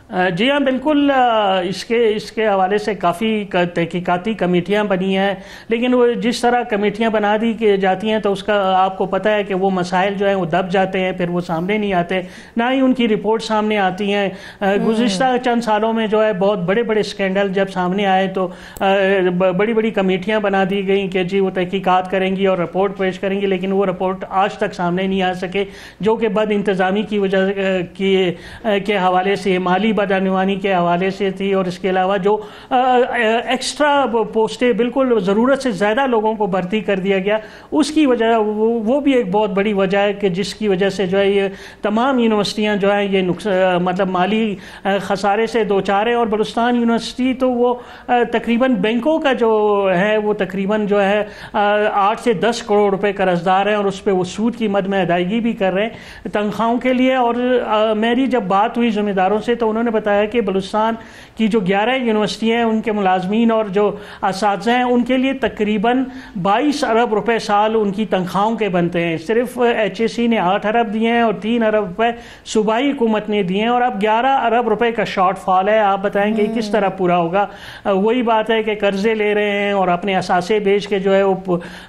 जी हाँ, बिल्कुल। इसके हवाले से काफ़ी तहकीकाती कमेटियाँ बनी हैं, लेकिन वो जिस तरह कमेटियाँ बना दी जाती हैं तो उसका आपको पता है कि वो मसाइल जो हैं वो दब जाते हैं, फिर वो सामने नहीं आते, ना ही उनकी रिपोर्ट सामने आती हैं। गुज़िश्ता चंद सालों में जो है बहुत बड़े बड़े स्कैंडल जब सामने आए तो बड़ी बड़ी कमेटियाँ बना दी गई कि जी वो तहकीकात करेंगी और रिपोर्ट पेश करेंगी, लेकिन वो रिपोर्ट आज तक सामने नहीं आ सके, जो कि बद इंतज़ामी की वजह के हवाले से, माली बदअनवानी के हवाले से थी। और इसके अलावा जो एक्स्ट्रा पोस्टें बिल्कुल ज़रूरत से ज़्यादा लोगों को भर्ती कर दिया गया, उसकी वजह वो भी एक बहुत बड़ी वजह है कि जिसकी वजह से जो है ये तमाम यूनिवर्सिटियाँ जो हैं ये मतलब माली खसारे से दो चार हैं। और बलूचिस्तान यूनिवर्सिटी तो वो तकरीबन बैंकों का जो है वो तकरीबन जो है 8 से 10 करोड़ रुपए कर्जदार हैं और उस पर वो सूद की मद में अदायगी भी कर रहे हैं तनख्वाहों के लिए। और मेरी जब बात हुई ज़िम्मेदारों से तो उन्होंने बताया कि बलूचिस्तान की जो 11 यूनिवर्सिटियाँ हैं उनके मुलाजमीन और जो असातिज़ा हैं उनके लिए तकरीबन 22 अरब रुपए साल उनकी तनख्वाहों के बनते हैं। सिर्फ HSC ने 8 अरब दिए हैं और 3 अरब रुपए सूबाई हुकूमत ने दिए हैं, और अब 11 अरब रुपए का शॉर्टफॉल है। आप बताएंगे किस तरह पूरा होगा? वही बात है कि कर्जे ले रहे हैं और अपने असासे बेच के जो है वो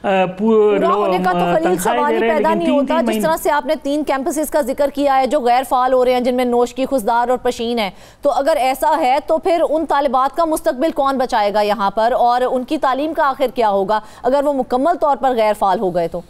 तनख्वाहें ले रहे हैं। जिस तरह से आपने 3 कैंपसेस का जिक्र किया है जो गैर फाल हो रहे हैं, जिनमें नोशकी, खुशदार और पशीन है, तो अगर ऐसा है तो फिर उन तालिबात का मुस्तकबिल कौन बचाएगा यहाँ पर, और उनकी तालीम का आखिर क्या होगा अगर वो मुकम्मल तौर पर गैर फाल हो गए तो?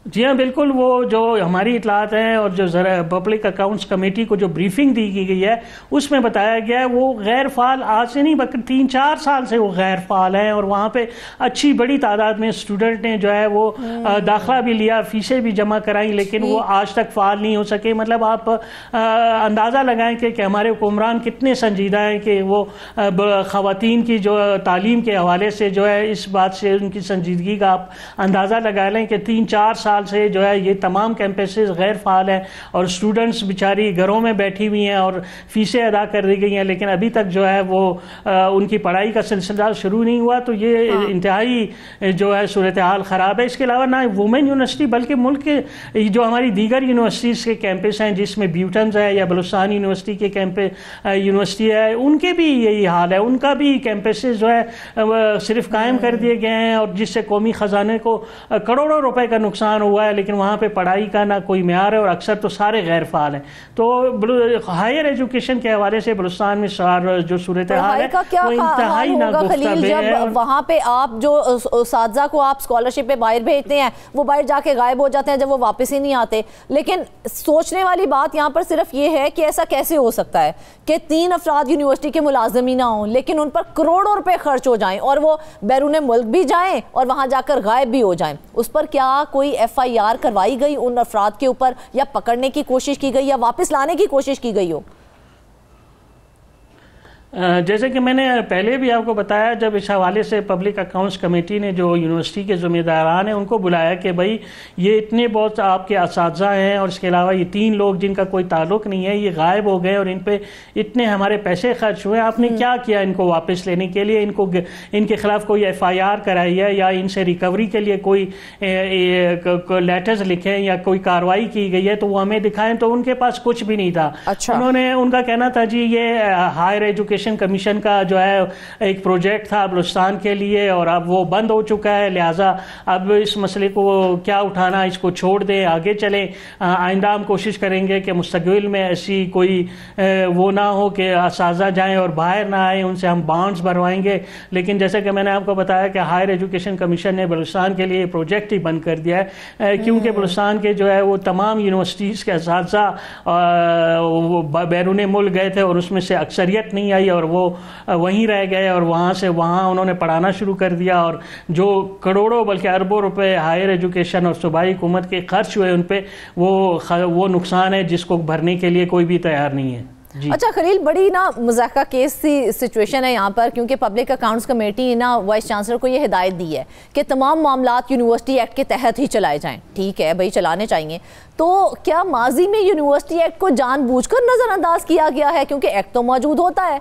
जी हाँ, बिल्कुल। वो जो हमारी इतलात हैं और जो पब्लिक अकाउंट्स कमेटी को जो ब्रीफिंग दी गई है उसमें बताया गया है वो गैर फाल आज से नहीं बल्कि 3-4 साल से वो गैर फाल हैं, और वहाँ पे अच्छी बड़ी तादाद में स्टूडेंट ने जो है वो दाखिला भी लिया, फीसें भी जमा कराई, लेकिन वो आज तक फाल नहीं हो सके। मतलब आप अंदाज़ा लगाएं कि हमारे हुक्मरान कितने संजीदा हैं कि वो ख़वातीन की जो तालीम के हवाले से जो है इस बात से उनकी संजीदगी का आप अंदाज़ा लगा लें कि 3-4 साल से जो है ये तमाम कैंपसेस गैर फाल हैं और स्टूडेंट्स बेचारी घरों में बैठी हुई हैं और फीसें अदा कर दी गई हैं, लेकिन अभी तक जो है वो उनकी पढ़ाई का सिलसिला शुरू नहीं हुआ। तो ये इंतहाई जो है सूरत हाल ख़राब है। इसके अलावा ना वुमेन यूनिवर्सिटी बल्कि मुल्क के जो हमारी दीगर यूनिवर्सिटीज़ के कैंपस हैं जिसमें ब्यूटन्स है या बलूचिस्तान यूनिवर्सिटी के यूनिवर्सिटी है, उनके भी यही हाल है। उनका भी कैंपसेस जो है सिर्फ कायम कर दिए गए हैं और जिससे कौमी ख़जाने को करोड़ों रुपए का नुकसान हुआ है, लेकिन वहाँ पे पढ़ाई का ना कोई म्यार है और अक्सर तो सारे गैर फाल हैं। तो हायर एजुकेशन के हवाले से बलूचिस्तान में जो सूरत हाल है वो इंतहाई जब वहाँ पे आप जो उस्ताज़ा को आप स्कॉलरशिप पे बाहर भेजते हैं वो बाहर जाके गायब हो जाते हैं जब वो वापस ही नहीं आते। लेकिन सोचने वाली बात यहाँ पर सिर्फ ये है कि ऐसा कैसे हो सकता है कि 3 अफराद यूनिवर्सिटी के मुलाजमी ना हों लेकिन उन पर करोड़ों रुपए खर्च हो जाएं और वो बैरून मुल्क भी जाएं और वहाँ जाकर गायब भी हो जाएं। उस पर क्या कोई FIR करवाई गई उन अफराद के ऊपर, या पकड़ने की कोशिश की गई, या वापस लाने की कोशिश की गई हो? जैसे कि मैंने पहले भी आपको बताया, जब इस हवाले से पब्लिक अकाउंट्स कमेटी ने जो यूनिवर्सिटी के ज़िम्मेदारान हैं उनको बुलाया कि भाई ये इतने बहुत आपके असातिज़ा हैं और इसके अलावा ये 3 लोग जिनका कोई ताल्लुक़ नहीं है, ये गायब हो गए और इन पे इतने हमारे पैसे खर्च हुए, आपने क्या किया इनको वापस लेने के लिए? इनके ख़िलाफ़ कोई FIR कराई है या इनसे रिकवरी के लिए कोई लेटर्स लिखे या कोई कार्रवाई की गई है? तो वो हमें दिखाएं। तो उनके पास कुछ भी नहीं था। अच्छा। उनका कहना था जी ये हायर एजुकेशन कमीशन का जो है एक प्रोजेक्ट था बलूचिस्तान के लिए और अब वो बंद हो चुका है, लिहाजा अब इस मसले को क्या उठाना, इसको छोड़ दें, आगे चलें। आइंदा हम कोशिश करेंगे कि मुस्तकबिल में ऐसी कोई वो ना हो कि असातिज़ा जाएं और बाहर ना आए, उनसे हम बॉन्ड्स भरवाएंगे। लेकिन जैसे कि मैंने आपको बताया कि हायर एजुकेशन कमीशन ने बलूचिस्तान के लिए प्रोजेक्ट ही बंद कर दिया है, क्योंकि बलूचिस्तान के जो है वो तमाम यूनिवर्सिटीज़ के असातिज़ा बैरून मुल्क गए थे और उसमें से अक्सरियत नहीं आई और वो वहीं रह गए और वहाँ उन्होंने पढ़ाना शुरू कर दिया और जो करोड़ों बल्कि अरबों रुपए हायर एजुकेशन और सूबाई हुकूमत के खर्च हुए उन पे वो नुकसान है जिसको भरने के लिए कोई भी तैयार नहीं है। अच्छा खलील, बड़ी ना मज़ाक़ा केस सी सिचुएशन है यहाँ पर, क्योंकि पब्लिक अकाउंट्स कमेटी ने ना वाइस चांसलर को ये हिदायत दी है कि तमाम मामलात यूनिवर्सिटी एक्ट के तहत ही चलाए जाएं। ठीक है भाई, चलाने चाहिए। तो क्या माजी में यूनिवर्सिटी एक्ट को जानबूझकर नज़रअंदाज किया गया है, क्योंकि एक्ट तो मौजूद होता है?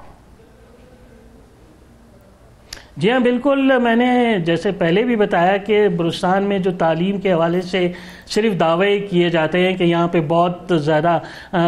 जी हाँ, बिल्कुल। मैंने जैसे पहले भी बताया कि बलूचिस्तान में जो तालीम के हवाले से सिर्फ दावे किए जाते हैं कि यहाँ पे बहुत ज़्यादा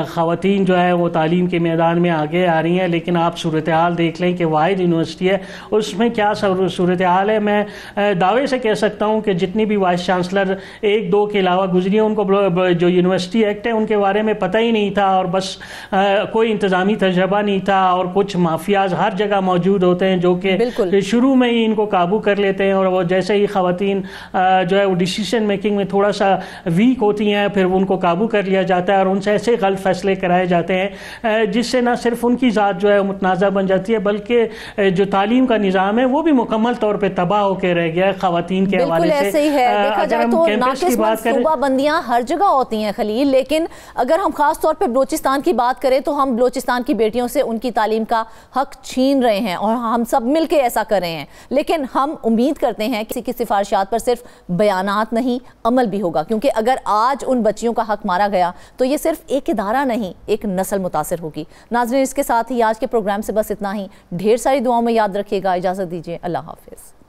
ख़वातीन जो है वो तालीम के मैदान में आगे आ रही हैं, लेकिन आप सूरत हाल देख लें कि वाहिद यूनिवर्सिटी है उसमें क्या सूरत हाल है। मैं दावे से कह सकता हूँ कि जितनी भी वाइस चांसलर 1-2 के अलावा गुजरी हैं, उनको जो यूनिवर्सिटी एक्ट है उनके बारे में पता ही नहीं था और बस कोई इंतज़ामी तजर्बा नहीं था और कुछ माफियाज हर जगह मौजूद होते हैं जो कि शुरू में ही इनको काबू कर लेते हैं और वो जैसे ही ख़वातीन जो है वो डिसीजन मेकिंग में थोड़ा सा वीक होती हैं फिर उनको काबू कर लिया जाता है और उनसे ऐसे गलत फैसले कराए जाते हैं जिससे ना सिर्फ उनकी ज़ात जो है मुतनाज़ा बन जाती है बल्कि जो तालीम का निज़ाम है वो भी मुकम्मल तौर पर तबाह होकर रह गया है ख़वातीन के हवाले से। ऐसे ही है, देखा जाए तो नाकिस्मत सूबाबंदियां हर जगह होती हैं खलील, लेकिन अगर हम खास तौर पे बलूचिस्तान की बात करें तो हम बलूचिस्तान की बेटियों से उनकी तालीम का हक छीन रहे हैं और हम सब मिलकर ऐसा कर रहे हैं। लेकिन हम उम्मीद करते हैं किसी की सिफारिशात पर सिर्फ बयानात नहीं, अमल भी होगा, क्योंकि अगर आज उन बच्चियों का हक मारा गया तो ये सिर्फ एक इदारा नहीं, एक नस्ल मुतासिर होगी। नाज़रीन, इसके साथ ही आज के प्रोग्राम से बस इतना ही। ढेर सारी दुआओं में याद रखिएगा। इजाज़त दीजिए। अल्लाह हाफिज़।